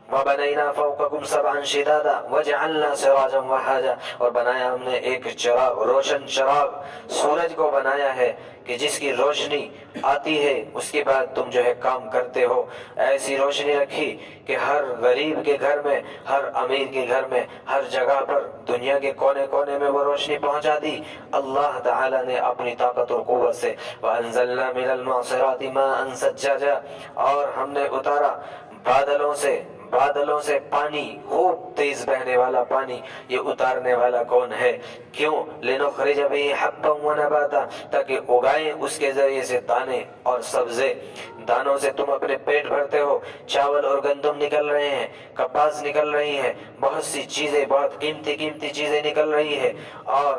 وَبَنَيْنَا فَوْقَكُمْ سَبْعًا شِدَادًا وَجَعَلْنَا سِرَاجًا وَهَّاجًا، اور بنایا ہم نے ایک چراغ، روشن چراغ، سورج کو بنایا ہے کہ جس کی روشنی آتی ہے اس کے بعد تم جو ہے کام کرتے ہو۔ ایسی روشنی رکھی کہ ہر غریب کے گھر میں، ہر امیر کے گھر میں، ہر جگہ پر، دنیا کے کونے کونے میں وہ روشنی پہنچا دی اللہ تعالیٰ نے اپنی طاقت اور قوت سے۔ وَأَنزَلْنَا مِنَ الْمُعْصِرَاتِ مَاءً ثَجَّاجًا، اور ہم نے اتارا بادلوں سے پانی، خوب تیز بہنے والا پانی۔ یہ اتارنے والا کون ہے؟ کیوں؟ لِنُخْرِجَ بِهِ حَبًّا وَنَبَاتًا، تاکہ اگائیں اس کے ذریعے سے دانے اور سبزے۔ دانوں سے تم اپنے پیٹ بھرتے ہو، چاول اور گندم نکل رہے ہیں، کپاس نکل رہی ہے، بہت سی چیزیں، بہت قیمتی چیزیں نکل رہی ہے، اور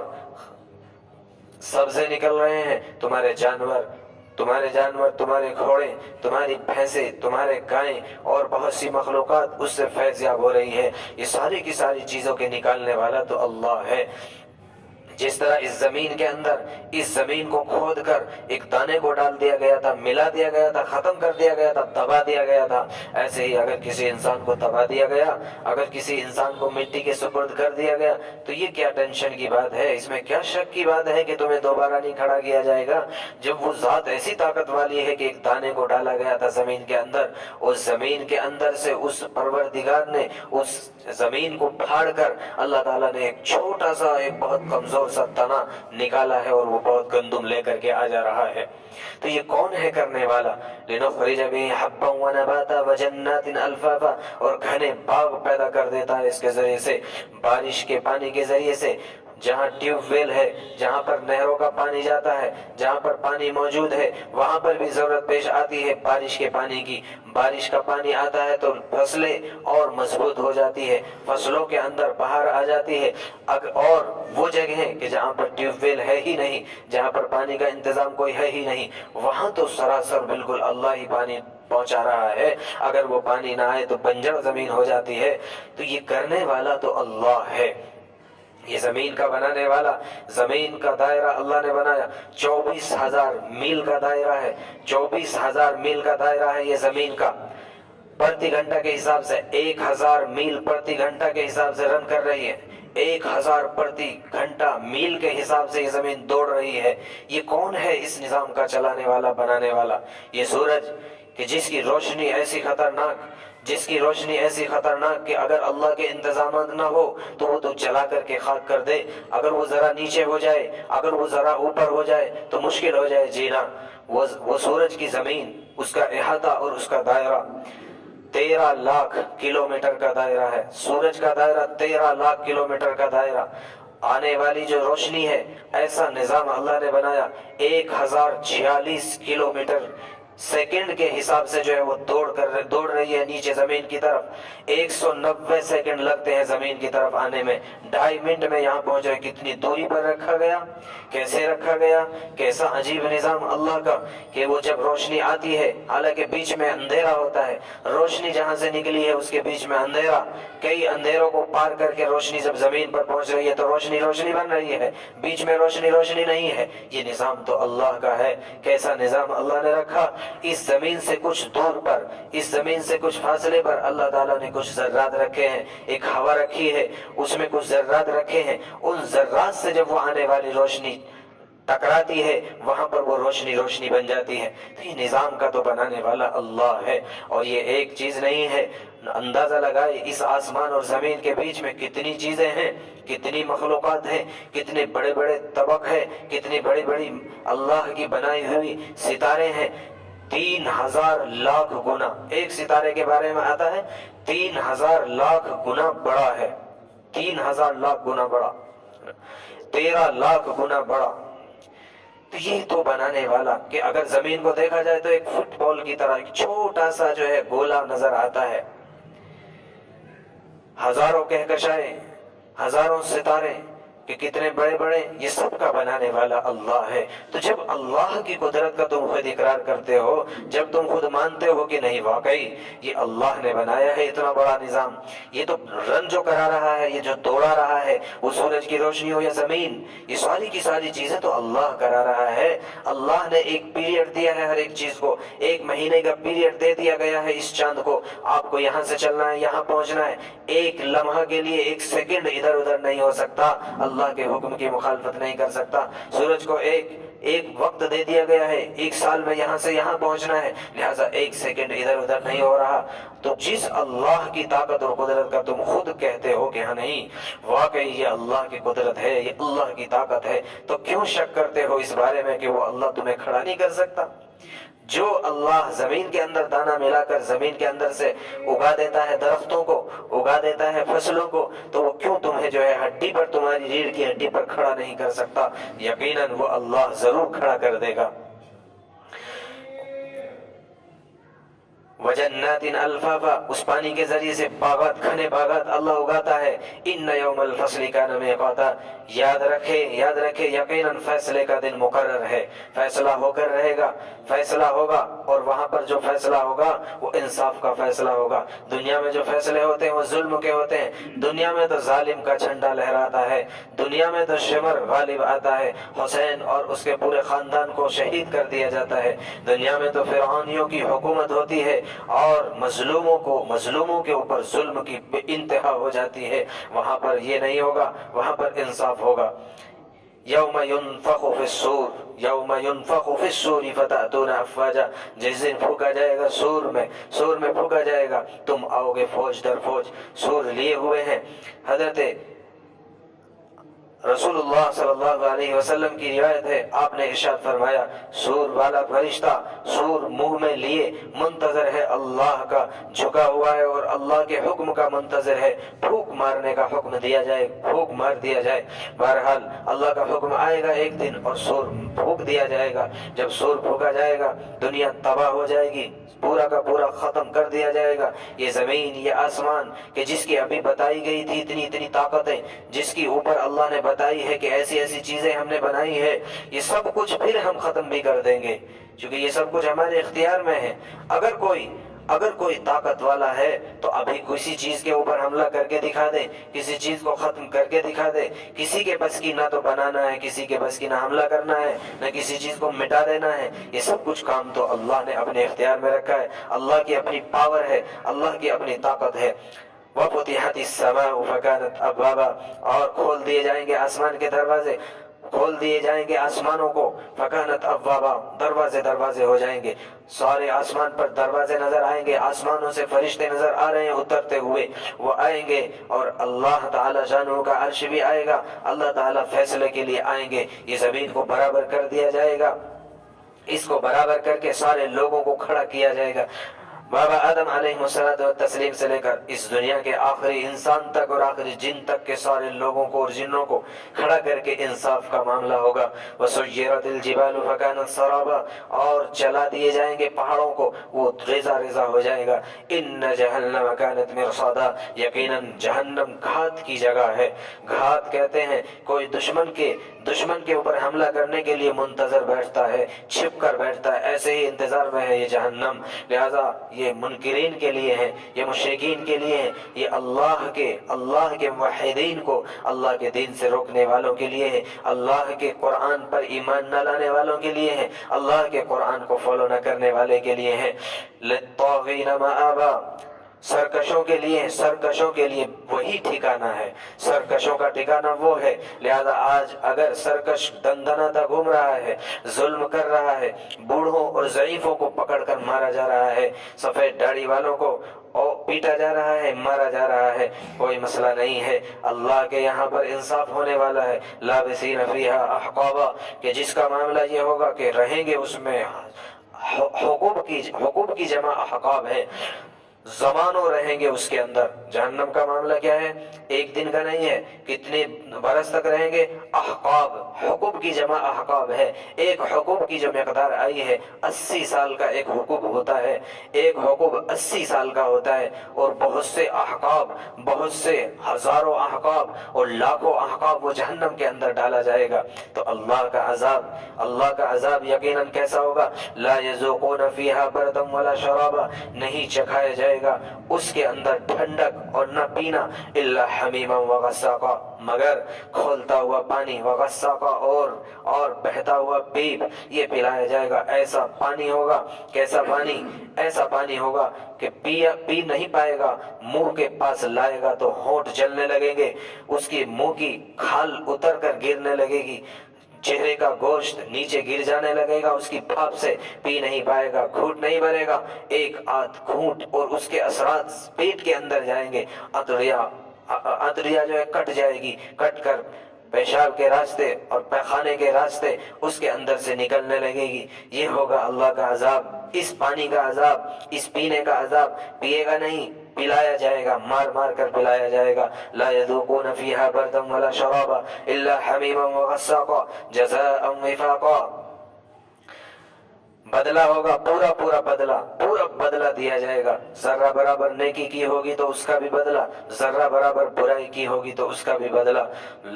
سبزے نکل رہے ہیں۔ تمہارے جانور، تمہارے گھوڑے، تمہاری بھینسیں، تمہارے گائیں اور بہت سی مخلوقات اس سے فیض یاب ہو رہی ہے۔ یہ ساری کی ساری چیزوں کے نکالنے والا تو اللہ ہے۔ جس طرح اس زمین کے اندر، اس زمین کو کھود کر ایک دانے کو ڈال دیا گیا تھا، ملا دیا گیا تھا، ختم کر دیا گیا تھا، دبا دیا گیا تھا، ایسے ہی اگر کسی انسان کو دبا دیا گیا، اگر کسی انسان کو مٹی کے سپرد کر دیا گیا، تو یہ کیا ٹینشن کی بات ہے؟ اس میں کیا شک کی بات ہے کہ تمہیں دوبارہ نہیں کھڑا کیا جائے گا؟ جب وہ ذات ایسی طاقت والی ہے کہ ایک دانے کو ڈالا گیا تھا زمین کے اندر، اس زمین کے اندر سے اس پروردگار نے اس زمین کو پھاڑ کر اللہ تعالیٰ نے ایک چھوٹا سا، ایک بہت کمزور سا تنا نکالا ہے، اور وہ بہت گندم لے کر کے آ جا رہا ہے۔ تو یہ کون ہے کرنے والا؟ لِنُخْرِجَ بِهِ حَبًّا وَنَبَاتًا وَجَنَّاتٍ أَلْفَافًا، اور گھنے باغ پیدا کر دیتا ہے اس کے ذریعے سے، بارش کے پانی کے ذریعے سے۔ جہاں ٹیوب ویل ہے، جہاں پر نہروں کا پانی جاتا ہے، جہاں پر پانی موجود ہے، وہاں پر بھی ضرورت پیش آتی ہے بارش کے پانی کی۔ بارش کا پانی آتا ہے تو فصلیں اور مضبوط ہو جاتی ہے، فصلوں کے اندر بہار آ جاتی ہے۔ اور وہ جگہیں کہ جہاں پر ٹیوب ویل ہے ہی نہیں، جہاں پر پانی کا انتظام کوئی ہے ہی نہیں، وہاں تو سراسر بالکل اللہ ہی پانی پہنچا رہا ہے۔ اگر وہ پانی نہ آئے تو بنجر زمین ہو جاتی ہے۔ تو یہ کرنے والا تو اللہ ہے، یہ زمین کا بنانے والا۔ زمین کا دائرہ اللہ نے بنایا 24,000 میل کا دائرہ ہے، 24,000 میل کا دائرہ ہے یہ زمین کا۔ پرتی گھنٹہ کے حساب سے 1,000 میل پرتی گھنٹہ کے حساب سے رن کر رہی ہے، 1,000 پرتی گھنٹہ میل کے حساب سے یہ زمین دوڑ رہی ہے۔ یہ کون ہے اس نظام کا چلانے والا، بنانے والا؟ یہ سورج، کہ جس کی روشنی ایسی خطرناک کہ اگر اللہ کے انتظامات نہ ہو تو وہ تو جلا کر کے خاک کر دے، اگر وہ ذرا نیچے ہو جائے، اگر وہ ذرا اوپر ہو جائے تو مشکل ہو جائے جینا۔ وہ سورج کی زمین، اس کا احاطہ اور اس کا دائرہ 13 لاکھ کلومیٹر کا دائرہ ہے۔ سورج کا دائرہ 13 لاکھ کلومیٹر کا دائرہ، آنے والی جو روشنی ہے، ایسا نظام اللہ نے بنایا 1046 کلومیٹر سیکنڈ کے حساب سے جو ہے وہ دوڑ رہی ہے نیچے زمین کی طرف۔ 190 سیکنڈ لگتے ہیں زمین کی طرف آنے میں، 2.5 منٹ میں یہاں پہنچ رہے۔ کتنی دوری پر رکھا گیا، کیسے رکھا گیا، کیسا عجیب نظام اللہ کا کہ وہ جب روشنی آتی ہے، حالانکہ بیچ میں اندھیرا ہوتا ہے، روشنی جہاں سے نکلی ہے اس کے بیچ میں اندھیرا، کئی اندھیروں کو پار کر کے روشنی جب زمین پر پہنچ رہی ہے تو روشنی بن رہی ہے، بیچ میں روشنی نہیں ہے۔ یہ نظام تو اللہ کا ہے، کیسا نظام اللہ نے رکھا۔ اس زمین سے کچھ دور پر، اس زمین سے کچھ فاصلے پر اللہ تعالیٰ نے کچھ ذرات رکھے ہیں، ایک ہوا رکھی ہے، اس میں کچھ ذرات رکھے ہیں، ان ذرات سے جب وہ آنے والی روشنی ٹکراتی ہے وہاں پر وہ روشنی بن جاتی ہے۔ تو یہ نظام کا تو بنانے والا اللہ ہے، اور یہ ایک چیز نہیں ہے۔ اندازہ لگائے اس آسمان اور زمین کے بیچ میں کتنی چیزیں ہیں، کتنی مخلوقات ہیں، کتنے بڑے بڑے طبق ہیں، کتنی بڑی بڑی اللہ کی بنائی ہوئی ستارے ہیں۔ 3000 لاکھ گنا، ایک ستارے کے بارے میں آتا ہے 3000 لاکھ گنا بڑا ہے، 3000 لاکھ گنا بڑا، 13 لاکھ گنا بڑا۔ تو یہ تو بنانے والا کہ اگر زمین کو دیکھا جائے تو ایک فٹ بال کی طرح ایک چھوٹا سا جو ہے گولا نظر آتا ہے، ہزاروں کہکشائیں، ہزاروں ستارے کہ کتنے بڑے بڑے، یہ سب کا بنانے والا اللہ ہے۔ تو جب اللہ کی قدرت کا تم خود اقرار کرتے ہو، جب تم خود مانتے ہو کہ نہیں واقعی یہ اللہ نے بنایا ہے اتنا بڑا نظام، یہ تو رن جو کرا رہا ہے، یہ جو دوڑا رہا ہے، وہ سورج کی روشنی ہو یا زمین، یہ ساری کی ساری چیزیں تو اللہ کرا رہا ہے۔ اللہ نے ایک پیریڈ دیا ہے ہر ایک چیز کو، 1 مہینے کا پیریڈ دے دیا گیا ہے اس چاند کو، آپ کو یہاں سے چلنا ہے، یہاں پہنچنا ہے، ایک لمحہ کے لیے 1 سیکنڈ ادھر ادھر نہیں ہو سکتا، اللہ کے حکم کی مخالفت نہیں کر سکتا۔ سورج کو ایک وقت دے دیا گیا ہے، 1 سال میں یہاں سے یہاں پہنچنا ہے، لہٰذا 1 سیکنڈ ادھر ادھر نہیں ہو رہا۔ تو جس اللہ کی طاقت اور قدرت کا تم خود کہتے ہو کہ ہاں نہیں واقعی یہ اللہ کی قدرت ہے، یہ اللہ کی طاقت ہے، تو کیوں شک کرتے ہو اس بارے میں کہ وہ اللہ تمہیں کھڑا نہیں کر سکتا؟ جو اللہ زمین کے اندر دانا ملا کر زمین کے اندر سے اگا دیتا ہے، درختوں کو اگا دیتا ہے، فصلوں کو، تو وہ کیوں تمہیں جو ہے ہڈی پر، تمہاری ریڑھ کی ہڈی پر کھڑا نہیں کر سکتا؟ یقیناً وہ اللہ ضرور کھڑا کر دے گا۔ وجنات الفافا، اس پانی کے ذریعے سے باغات، گھنے باغات اللہ اگاتا ہے۔ ان یوم الفصل کان میقاتا، یاد رکھے یقیناً فیصلے کا دن مقرر ہے، فیصلہ ہو کر رہے گا، فیصلہ ہوگا، اور وہاں پر جو فیصلہ ہوگا وہ انصاف کا فیصلہ ہوگا۔ دنیا میں جو فیصلے ہوتے ہیں وہ ظلم کے ہوتے ہیں، دنیا میں تو ظالم کا جھنڈا لہراتا ہے، دنیا میں تو شمر غالب آتا ہے، حسین اور اس کے پورے خاندان کو شہید کر دیا جاتا ہے، دنیا میں تو فرعونیوں کی حکومت ہوتی ہے اور مظلوموں کے اوپر ظلم کی بے انتہا ہو جاتی ہے۔ وہاں پر یہ نہیں ہوگا، وہاں پر انصاف ہوگا۔ یوم ینفخ فی الصور فتأتون افواجا، جس دن پھونکا جائے گا سور میں پھونکا جائے گا، تم آؤ گے فوج در فوج، سور لیے ہوئے ہیں۔ حضرت رسول اللہ صلی اللہ علیہ وسلم کی روایت ہے، آپ نے ارشاد فرمایا سور والا فرشتہ سور منہ میں لیے منتظر ہے، اللہ کا جھکا ہوا ہے اور اللہ کے حکم کا منتظر ہے، پھونک مارنے کا حکم دیا جائے، پھونک مار دیا جائے۔ بہرحال اللہ کا حکم آئے گا ایک دن اور سور پھونک دیا جائے گا۔ جب سور پھونکا جائے گا دنیا تباہ ہو جائے گی، پورا کا پورا ختم کر دیا جائے گا۔ یہ زمین، یہ آسمان کہ جس کی ابھی بتائی گئی تھی اتنی طاقتیں، جس کی اوپر اللہ نے بتائی ہے کہ ایسی چیزیں ہم نے بنائی ہے، یہ سب کچھ پھر ہم ختم بھی کر دیں گے، کیونکہ یہ سب کچھ ہمارے اختیار میں ہے۔ اگر کوئی طاقت والا ہے تو ابھی کسی چیز کے اوپر حملہ کر کے دکھا دے، کسی چیز کو ختم کر کے دکھا دے۔ کسی کے بس کی نہ تو بنانا ہے، کسی کے بس کی نہ حملہ کرنا ہے، نہ کسی چیز کو مٹا دینا ہے۔ یہ سب کچھ کام تو اللہ نے اپنے اختیار میں رکھا ہے، اللہ کی اپنی پاور ہے، اللہ کی اپنی طاقت ہے۔ وَفُتِحَتِ السَّمَاءُ فَكَانَتْ أَبْوَابًا، اور کھول دیے جائیں گے آسمان کے دروازے، کھول دیے جائیں گے آسمانوں کو، فکانت ابوابا، دروازے دروازے ہو جائیں گے، سارے آسمان پر دروازے نظر آئیں گے، آسمانوں سے فرشتے نظر آ رہے ہیں اترتے ہوئے، وہ آئیں گے اور اللہ تعالی شانہ کا عرش بھی آئے گا، اللہ تعالیٰ فیصلے کے لیے آئیں گے، یہ زمین کو برابر کر دیا جائے گا، اس کو برابر کر کے سارے لوگوں کو کھڑا کیا جائے گا، بابا آدم علیہ السلام سے لے کر اس دنیا کے آخری انسان تک اور آخری جن تک کے سارے لوگوں کو اور جنوں کو کھڑا کر کے انصاف کا معاملہ ہوگا۔ وَسُيِّرَتِ الْجِبَالُ فَكَانَتْ سَرَابًا، اور چلا دیے جائیں گے پہاڑوں کو، وہ ریزہ ریزہ ہو جائے گا۔ إِنَّ جَهَنَّمَ كَانَتْ مِرْصَادًا، یقیناً جہنم گھات کی جگہ ہے۔ گھات کہتے ہیں کوئی دشمن کے اوپر حملہ کرنے کے لیے منتظر بیٹھتا ہے، چھپ کر بیٹھتا ہے، ایسے ہی انتظار میں ہے یہ جہنم۔ لہذا یہ منکرین کے لیے ہے، یہ مشرکین کے لیے ہے، یہ اللہ کے موحدین کو اللہ کے دین سے روکنے والوں کے لیے ہے، اللہ کے قرآن پر ایمان نہ لانے والوں کے لیے ہے، اللہ کے قرآن کو فالو نہ کرنے والے کے لیے ہے۔ للطاغین مآبا، سرکشوں کے لیے وہی ٹھکانہ ہے، سرکشوں کا ٹھکانہ وہ ہے۔ لہذا آج اگر سرکش دندناتا گھوم رہا ہے، ظلم کر رہا ہے، بوڑھوں اور ضعیفوں کو پکڑ کر مارا جا رہا ہے، سفید داڑھی والوں کو پیٹا جا رہا ہے، مارا جا رہا ہے، کوئی مسئلہ نہیں ہے، اللہ کے یہاں پر انصاف ہونے والا ہے۔ لابسین فیہا احقابا، کہ جس کا معاملہ یہ ہوگا کہ رہیں گے اس میں، حقوب کی جمع احقاب ہے، زمانوں رہیں گے اس کے اندر۔ جہنم کا معاملہ کیا ہے؟ ایک دن کا نہیں ہے، کتنے برس تک رہیں گے؟ احقاب، حقوب کی جمع احقاب ہے۔ ایک حقوب کی جو مقدار آئی ہے 80 سال کا ایک حقوب ہوتا ہے، ایک حقوب 80 سال کا ہوتا ہے، اور بہت سے احقاب، بہت سے ہزاروں احقاب اور لاکھوں احقاب وہ جہنم کے اندر ڈالا جائے گا۔ تو اللہ کا عذاب یقیناً کیسا ہوگا؟ لا یذوقون فیہا بردا ولا شرابا، نہیں چکھایا جائے گا اس کے اندر ٹھنڈک اور نہ پینا، الا حمیما وغساقا، مگر کھولتا ہوا پانی، وغساقا اور بہتا ہوا پیپ، یہ پلایا جائے گا۔ ایسا پانی ہوگا، کیسا پانی؟ ایسا پانی ہوگا کہ پی نہیں پائے گا، منہ کے پاس لائے گا تو ہونٹ جلنے لگیں گے، اس کی منہ کی کھال اتر کر گرنے لگے گی، چہرے کا گوشت نیچے گر جانے لگے گا، اس کی بھاپ سے پی نہیں پائے گا، گھونٹ نہیں بھرے گا، ایک آدھ گھونٹ اور اس کے اثرات پیٹ کے اندر جائیں گے، عطریہ جو ہے کٹ جائے گی، کٹ کر پیشاب کے راستے اور پیخانے کے راستے اس کے اندر سے نکلنے لگے گی۔ یہ ہوگا اللہ کا عذاب، اس پانی کا عذاب، اس پینے کا عذاب۔ پیے گا نہیں، پلایا جائے گا، مار مار کر پلایا جائے گا۔ لا يذوقون فيها بردا ولا شرابا الا حمیما وغساقا جزاء وفاقا، بدلہ ہوگا، پورا بدلہ دیا جائے گا۔ ذرہ برابر نیکی کی ہوگی تو اس کا بھی بدلہ، ذرہ برابر برائی کی ہوگی تو اس کا بھی بدلہ۔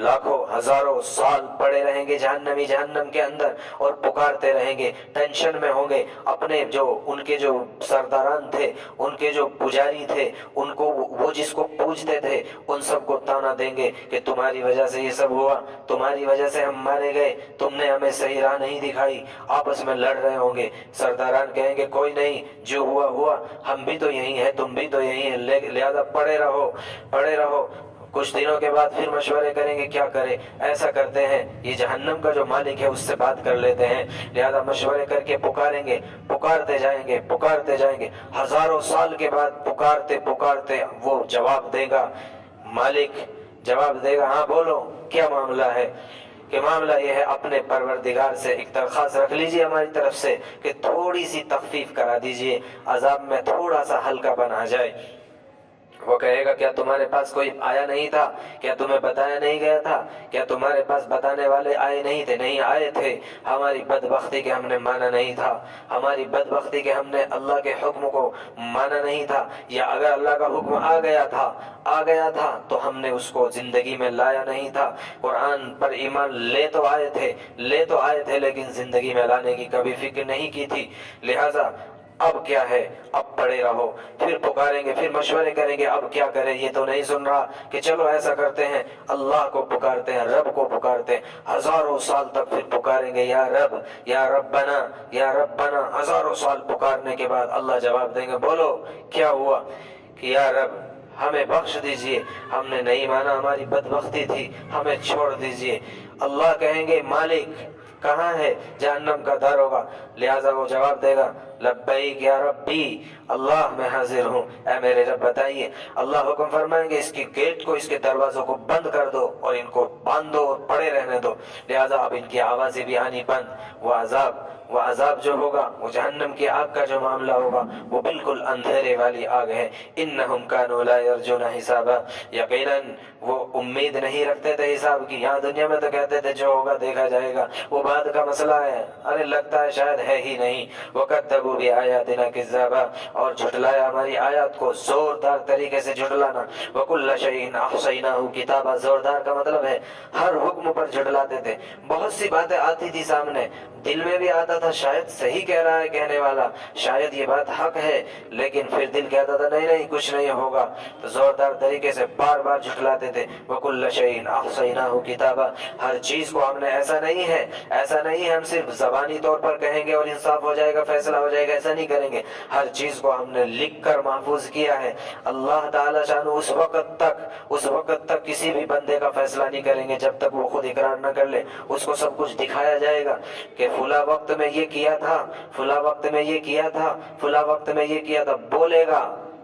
لاکھوں ہزاروں سال پڑے رہیں گے جہنمی جہنم کے اندر اور پکارتے رہیں گے، ٹینشن میں ہوں گے، اپنے ان کے جو سرداران تھے، ان کے جو پجاری تھے، ان کو وہ جس کو پوجتے تھے، ان سب کو تانا دیں گے کہ تمہاری وجہ سے یہ سب ہوا، تمہاری وجہ سے ہم مارے گئے، تم نے ہمیں صحیح راہ نہیں دکھائی، آپس میں لڑ رہے ہوں گے۔ سرداران کہیں گے کوئی نہیں، جو ہوا، ہم بھی تو یہی ہیں، تم بھی تو یہی ہیں، لہذا پڑے رہو۔ کچھ دنوں کے بعد پھر مشورے کریں گے کیا کریں، ایسا کرتے ہیں، یہ جہنم کا جو مالک ہے اس سے بات کر لیتے ہیں، لہذا مشورے کر کے پکاریں گے، پکارتے جائیں گے، ہزاروں سال کے بعد پکارتے وہ جواب دے گا، مالک جواب دے گا، ہاں بولو کیا معاملہ ہے؟ کہ معاملہ یہ ہے، اپنے پروردگار سے ایک درخواست رکھ لیجئے ہماری طرف سے کہ تھوڑی سی تخفیف کرا دیجئے، عذاب میں تھوڑا سا ہلکا پن آ جائے۔ وہ کہے گا کیا تمہارے پاس کوئی آیا نہیں تھا؟ کیا تمہیں بتایا نہیں گیا تھا؟ کیا تمہارے پاس بتانے والے آئے نہیں تھے؟ نہیں آئے تھے، ہماری بدبختی کہ ہم نے مانا نہیں تھا، ہماری بدبختی کہ ہم نے اللہ کے حکم کو مانا نہیں تھا، یا اگر اللہ کا حکم آ گیا تھا تو ہم نے اس کو زندگی میں لایا نہیں تھا۔ قرآن پر ایمان لے تو آئے تھے لیکن زندگی میں لانے کی کبھی فکر نہیں کی تھی۔ لہٰذا اب کیا ہے، اب پڑے رہو، پھر پکاریں گے، پھر مشورے کریں گے، اب کیا کریں، یہ تو نہیں سن رہا کہ چلو ایسا کرتے ہیں، اللہ کو پکارتے ہیں، رب کو پکارتے ہیں، ہزاروں سال تک پھر پکاریں گے، یا رب یا ربنا یا ربنا، ہزاروں سال پکارنے کے بعد اللہ جواب دیں گے، بولو کیا ہوا؟ کہ یا رب ہمیں بخش دیجئے، ہم نے نہیں مانا، ہماری بدبختی تھی، ہمیں چھوڑ دیجئے۔ اللہ کہیں گے مالک کہاں ہے؟ جہنم کا در ہوگا، لہٰذا وہ جواب دے گا لبیک یا ربی، اللہ میں حاضر ہوں، اے میرے رب بتائیے۔ اللہ حکم فرمائیں گے اس کے گیٹ کو، اس کے دروازوں کو بند کر دو اور ان کو باندھ دو اور پڑے رہنے دو، لہٰذا اب ان کی آوازیں بھی آنی بند۔ وہ عذاب جو ہوگا، وہ جہنم کی آگ کا جو معاملہ ہوگا، وہ بالکل اندھیرے والی آگ ہے۔ انہم کانوا لا یرجون حسابا، یقیناً وہ امید نہیں رکھتے تھے حساب کی۔ یہاں دنیا میں تو کہتے تھے جو ہوگا دیکھا جائے گا، وہ بعد کا مسئلہ ہے، ارے لگتا ہے شاید ہے ہی نہیں۔ وَكَذَّبُوا بِآيَاتِنَا كِذَّابًا، اور جھٹلایا ہماری آیات کو، زوردار طریقے سے جھٹلانا۔ وَكُلَّ شَيْءٍ أَحْصَيْنَاهُ كِتَابًا، زوردار کا مطلب ہے ہر حکم پر جھٹلاتے تھے۔ بہت سی باتیں آتی تھی سامنے، دل میں بھی آتا تھا شاید صحیح کہہ رہا ہے کہنے والا، شاید یہ بات حق ہے، لیکن پھر دل کہتا تھا نہیں نہیں کچھ نہیں ہوگا، تو زوردار طریقے سے بار بار جھٹلاتے تھے۔ وَكُلَّ شَيْءٍ أَحْصَيْنَاهُ كِتَابًا، ہر چیز کو ہم نے، ایسا نہیں ہے ہم صرف زبانی طور پر کہیں گے اور انصاف ہو جائے گا، فیصلہ ہو جائے گا، ایسا نہیں کریں گے، ہر چیز کو ہم نے لکھ کر محفوظ کیا ہے۔ اللہ تعالیٰ شان اس وقت تک کسی بھی بندے کا فیصلہ نہیں کریں گے جب تک وہ خود اقرار نہ کر لے۔ اس کو سب کچھ دکھایا جائے گا کہ فلاں وقت میں یہ کیا تھا، فلاں وقت میں یہ کیا تھا، فلاں وقت میں یہ کیا تھا، بولے گا،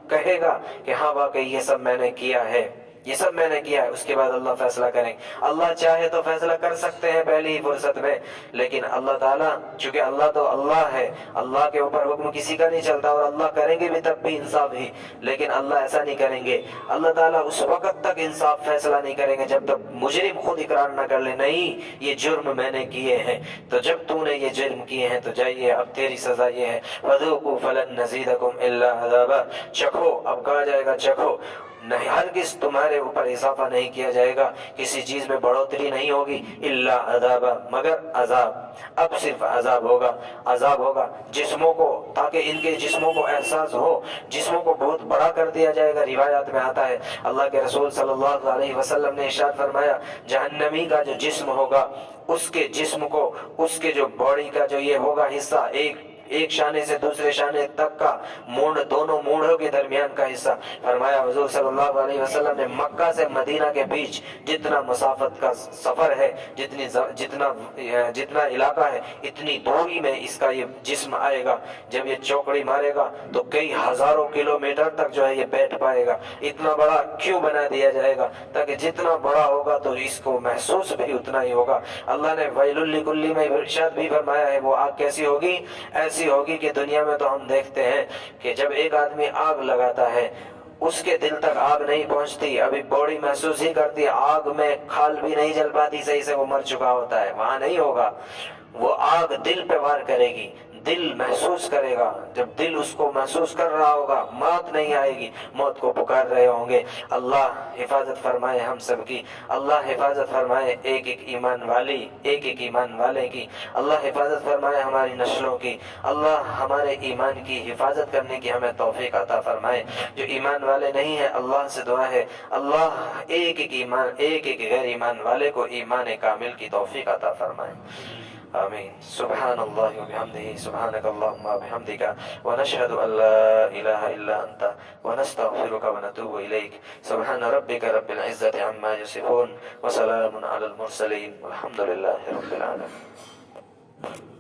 کہے گا کہ ہاں واقعی یہ سب میں نے کیا ہے، یہ سب میں نے کیا ہے۔ اس کے بعد اللہ فیصلہ کریں۔ اللہ چاہے تو فیصلہ کر سکتے ہیں پہلی ہی فرصت میں، لیکن اللہ تعالیٰ، چونکہ اللہ تو اللہ ہے، اللہ کے اوپر حکم کسی کا نہیں چلتا، اور اللہ کریں گے بھی تب بھی انصاف ہی، لیکن اللہ ایسا نہیں کریں گے۔ اللہ تعالیٰ اس وقت تک انصاف فیصلہ نہیں کریں گے جب تک مجرم خود اقرار نہ کر لے نہیں یہ جرم میں نے کیے ہیں۔ تو جب تو نے یہ جرم کیے ہیں تو جائیے، اب تیری سزا یہ ہے، فَذُوقُوا فَلَن نَّزِيدَكُمْ إِلَّا عَذَابًا، چکھو، اب کہا جائے گا چکھو، نہیں ہرگز تمہارے اوپر اضافہ نہیں کیا جائے گا، کسی چیز میں بڑھوتری نہیں ہوگی، الا عذابا، مگر عذاب، اب صرف عذاب ہوگا جسموں کو، تاکہ ان کے جسموں کو احساس ہو، جسموں کو بہت بڑا کر دیا جائے گا۔ روایات میں آتا ہے، اللہ کے رسول صلی اللہ علیہ وسلم نے ارشاد فرمایا، جہنمی کا جو جسم ہوگا، اس کے جسم کو، اس کے جو باڈی کا جو یہ ہوگا حصہ، ایک شانے سے دوسرے شانے تک کا مونڈ، دونوں مونڈوں کے درمیان کا حصہ، فرمایا حضور صلی اللہ علیہ وسلم نے مکہ سے مدینہ کے بیچ جتنا مسافت کا سفر ہے، جتنا علاقہ ہے، اتنی دوری میں اس کا یہ جسم آئے گا۔ جب یہ چوکڑی مارے گا تو کئی ہزاروں کلومیٹر تک جو ہے یہ بیٹھ پائے گا۔ اتنا بڑا کیوں بنا دیا جائے گا؟ تاکہ جتنا بڑا ہوگا تو اس کو محسوس بھی اتنا ہی ہوگا۔ اللہ نے ویل لکل میں ارشاد بھی فرمایا ہے، وہ آگ کیسی ہوگی؟ ایسی ہوگی کہ دنیا میں تو ہم دیکھتے ہیں کہ جب ایک آدمی آگ لگاتا ہے اس کے دل تک آگ نہیں پہنچتی، ابھی باڈی محسوس ہی کرتی، آگ میں کھال بھی نہیں جل پاتی صحیح سے، وہ مر چکا ہوتا ہے، وہاں نہیں ہوگا۔ وہ آگ دل پہ وار کرے گی، دل محسوس کرے گا، جب دل اس کو محسوس کر رہا ہوگا، موت نہیں آئے گی، موت کو پکار رہے ہوں گے۔ اللہ حفاظت فرمائے ہم سب کی، اللہ حفاظت فرمائے ایک ایک ایمان والے کی، اللہ حفاظت فرمائے ہماری نسلوں کی، اللہ ہمارے ایمان کی حفاظت کرنے کی ہمیں توفیق عطا فرمائے۔ جو ایمان والے نہیں ہیں اللہ سے دعا ہے اللہ ایک ایک غیر ایمان والے کو ایمان کامل کی توفیق عطا فرمائے، آمین۔ سبحان اللہ وبحمدہ، سبحانک اللہم وبحمدک، ونشہد ان لا الہ الا انت، ونستغفرک ونتوب الیک۔ سبحان ربک رب العزت عما یصفون، وسلام علی المرسلین، والحمد للہ رب العالمین۔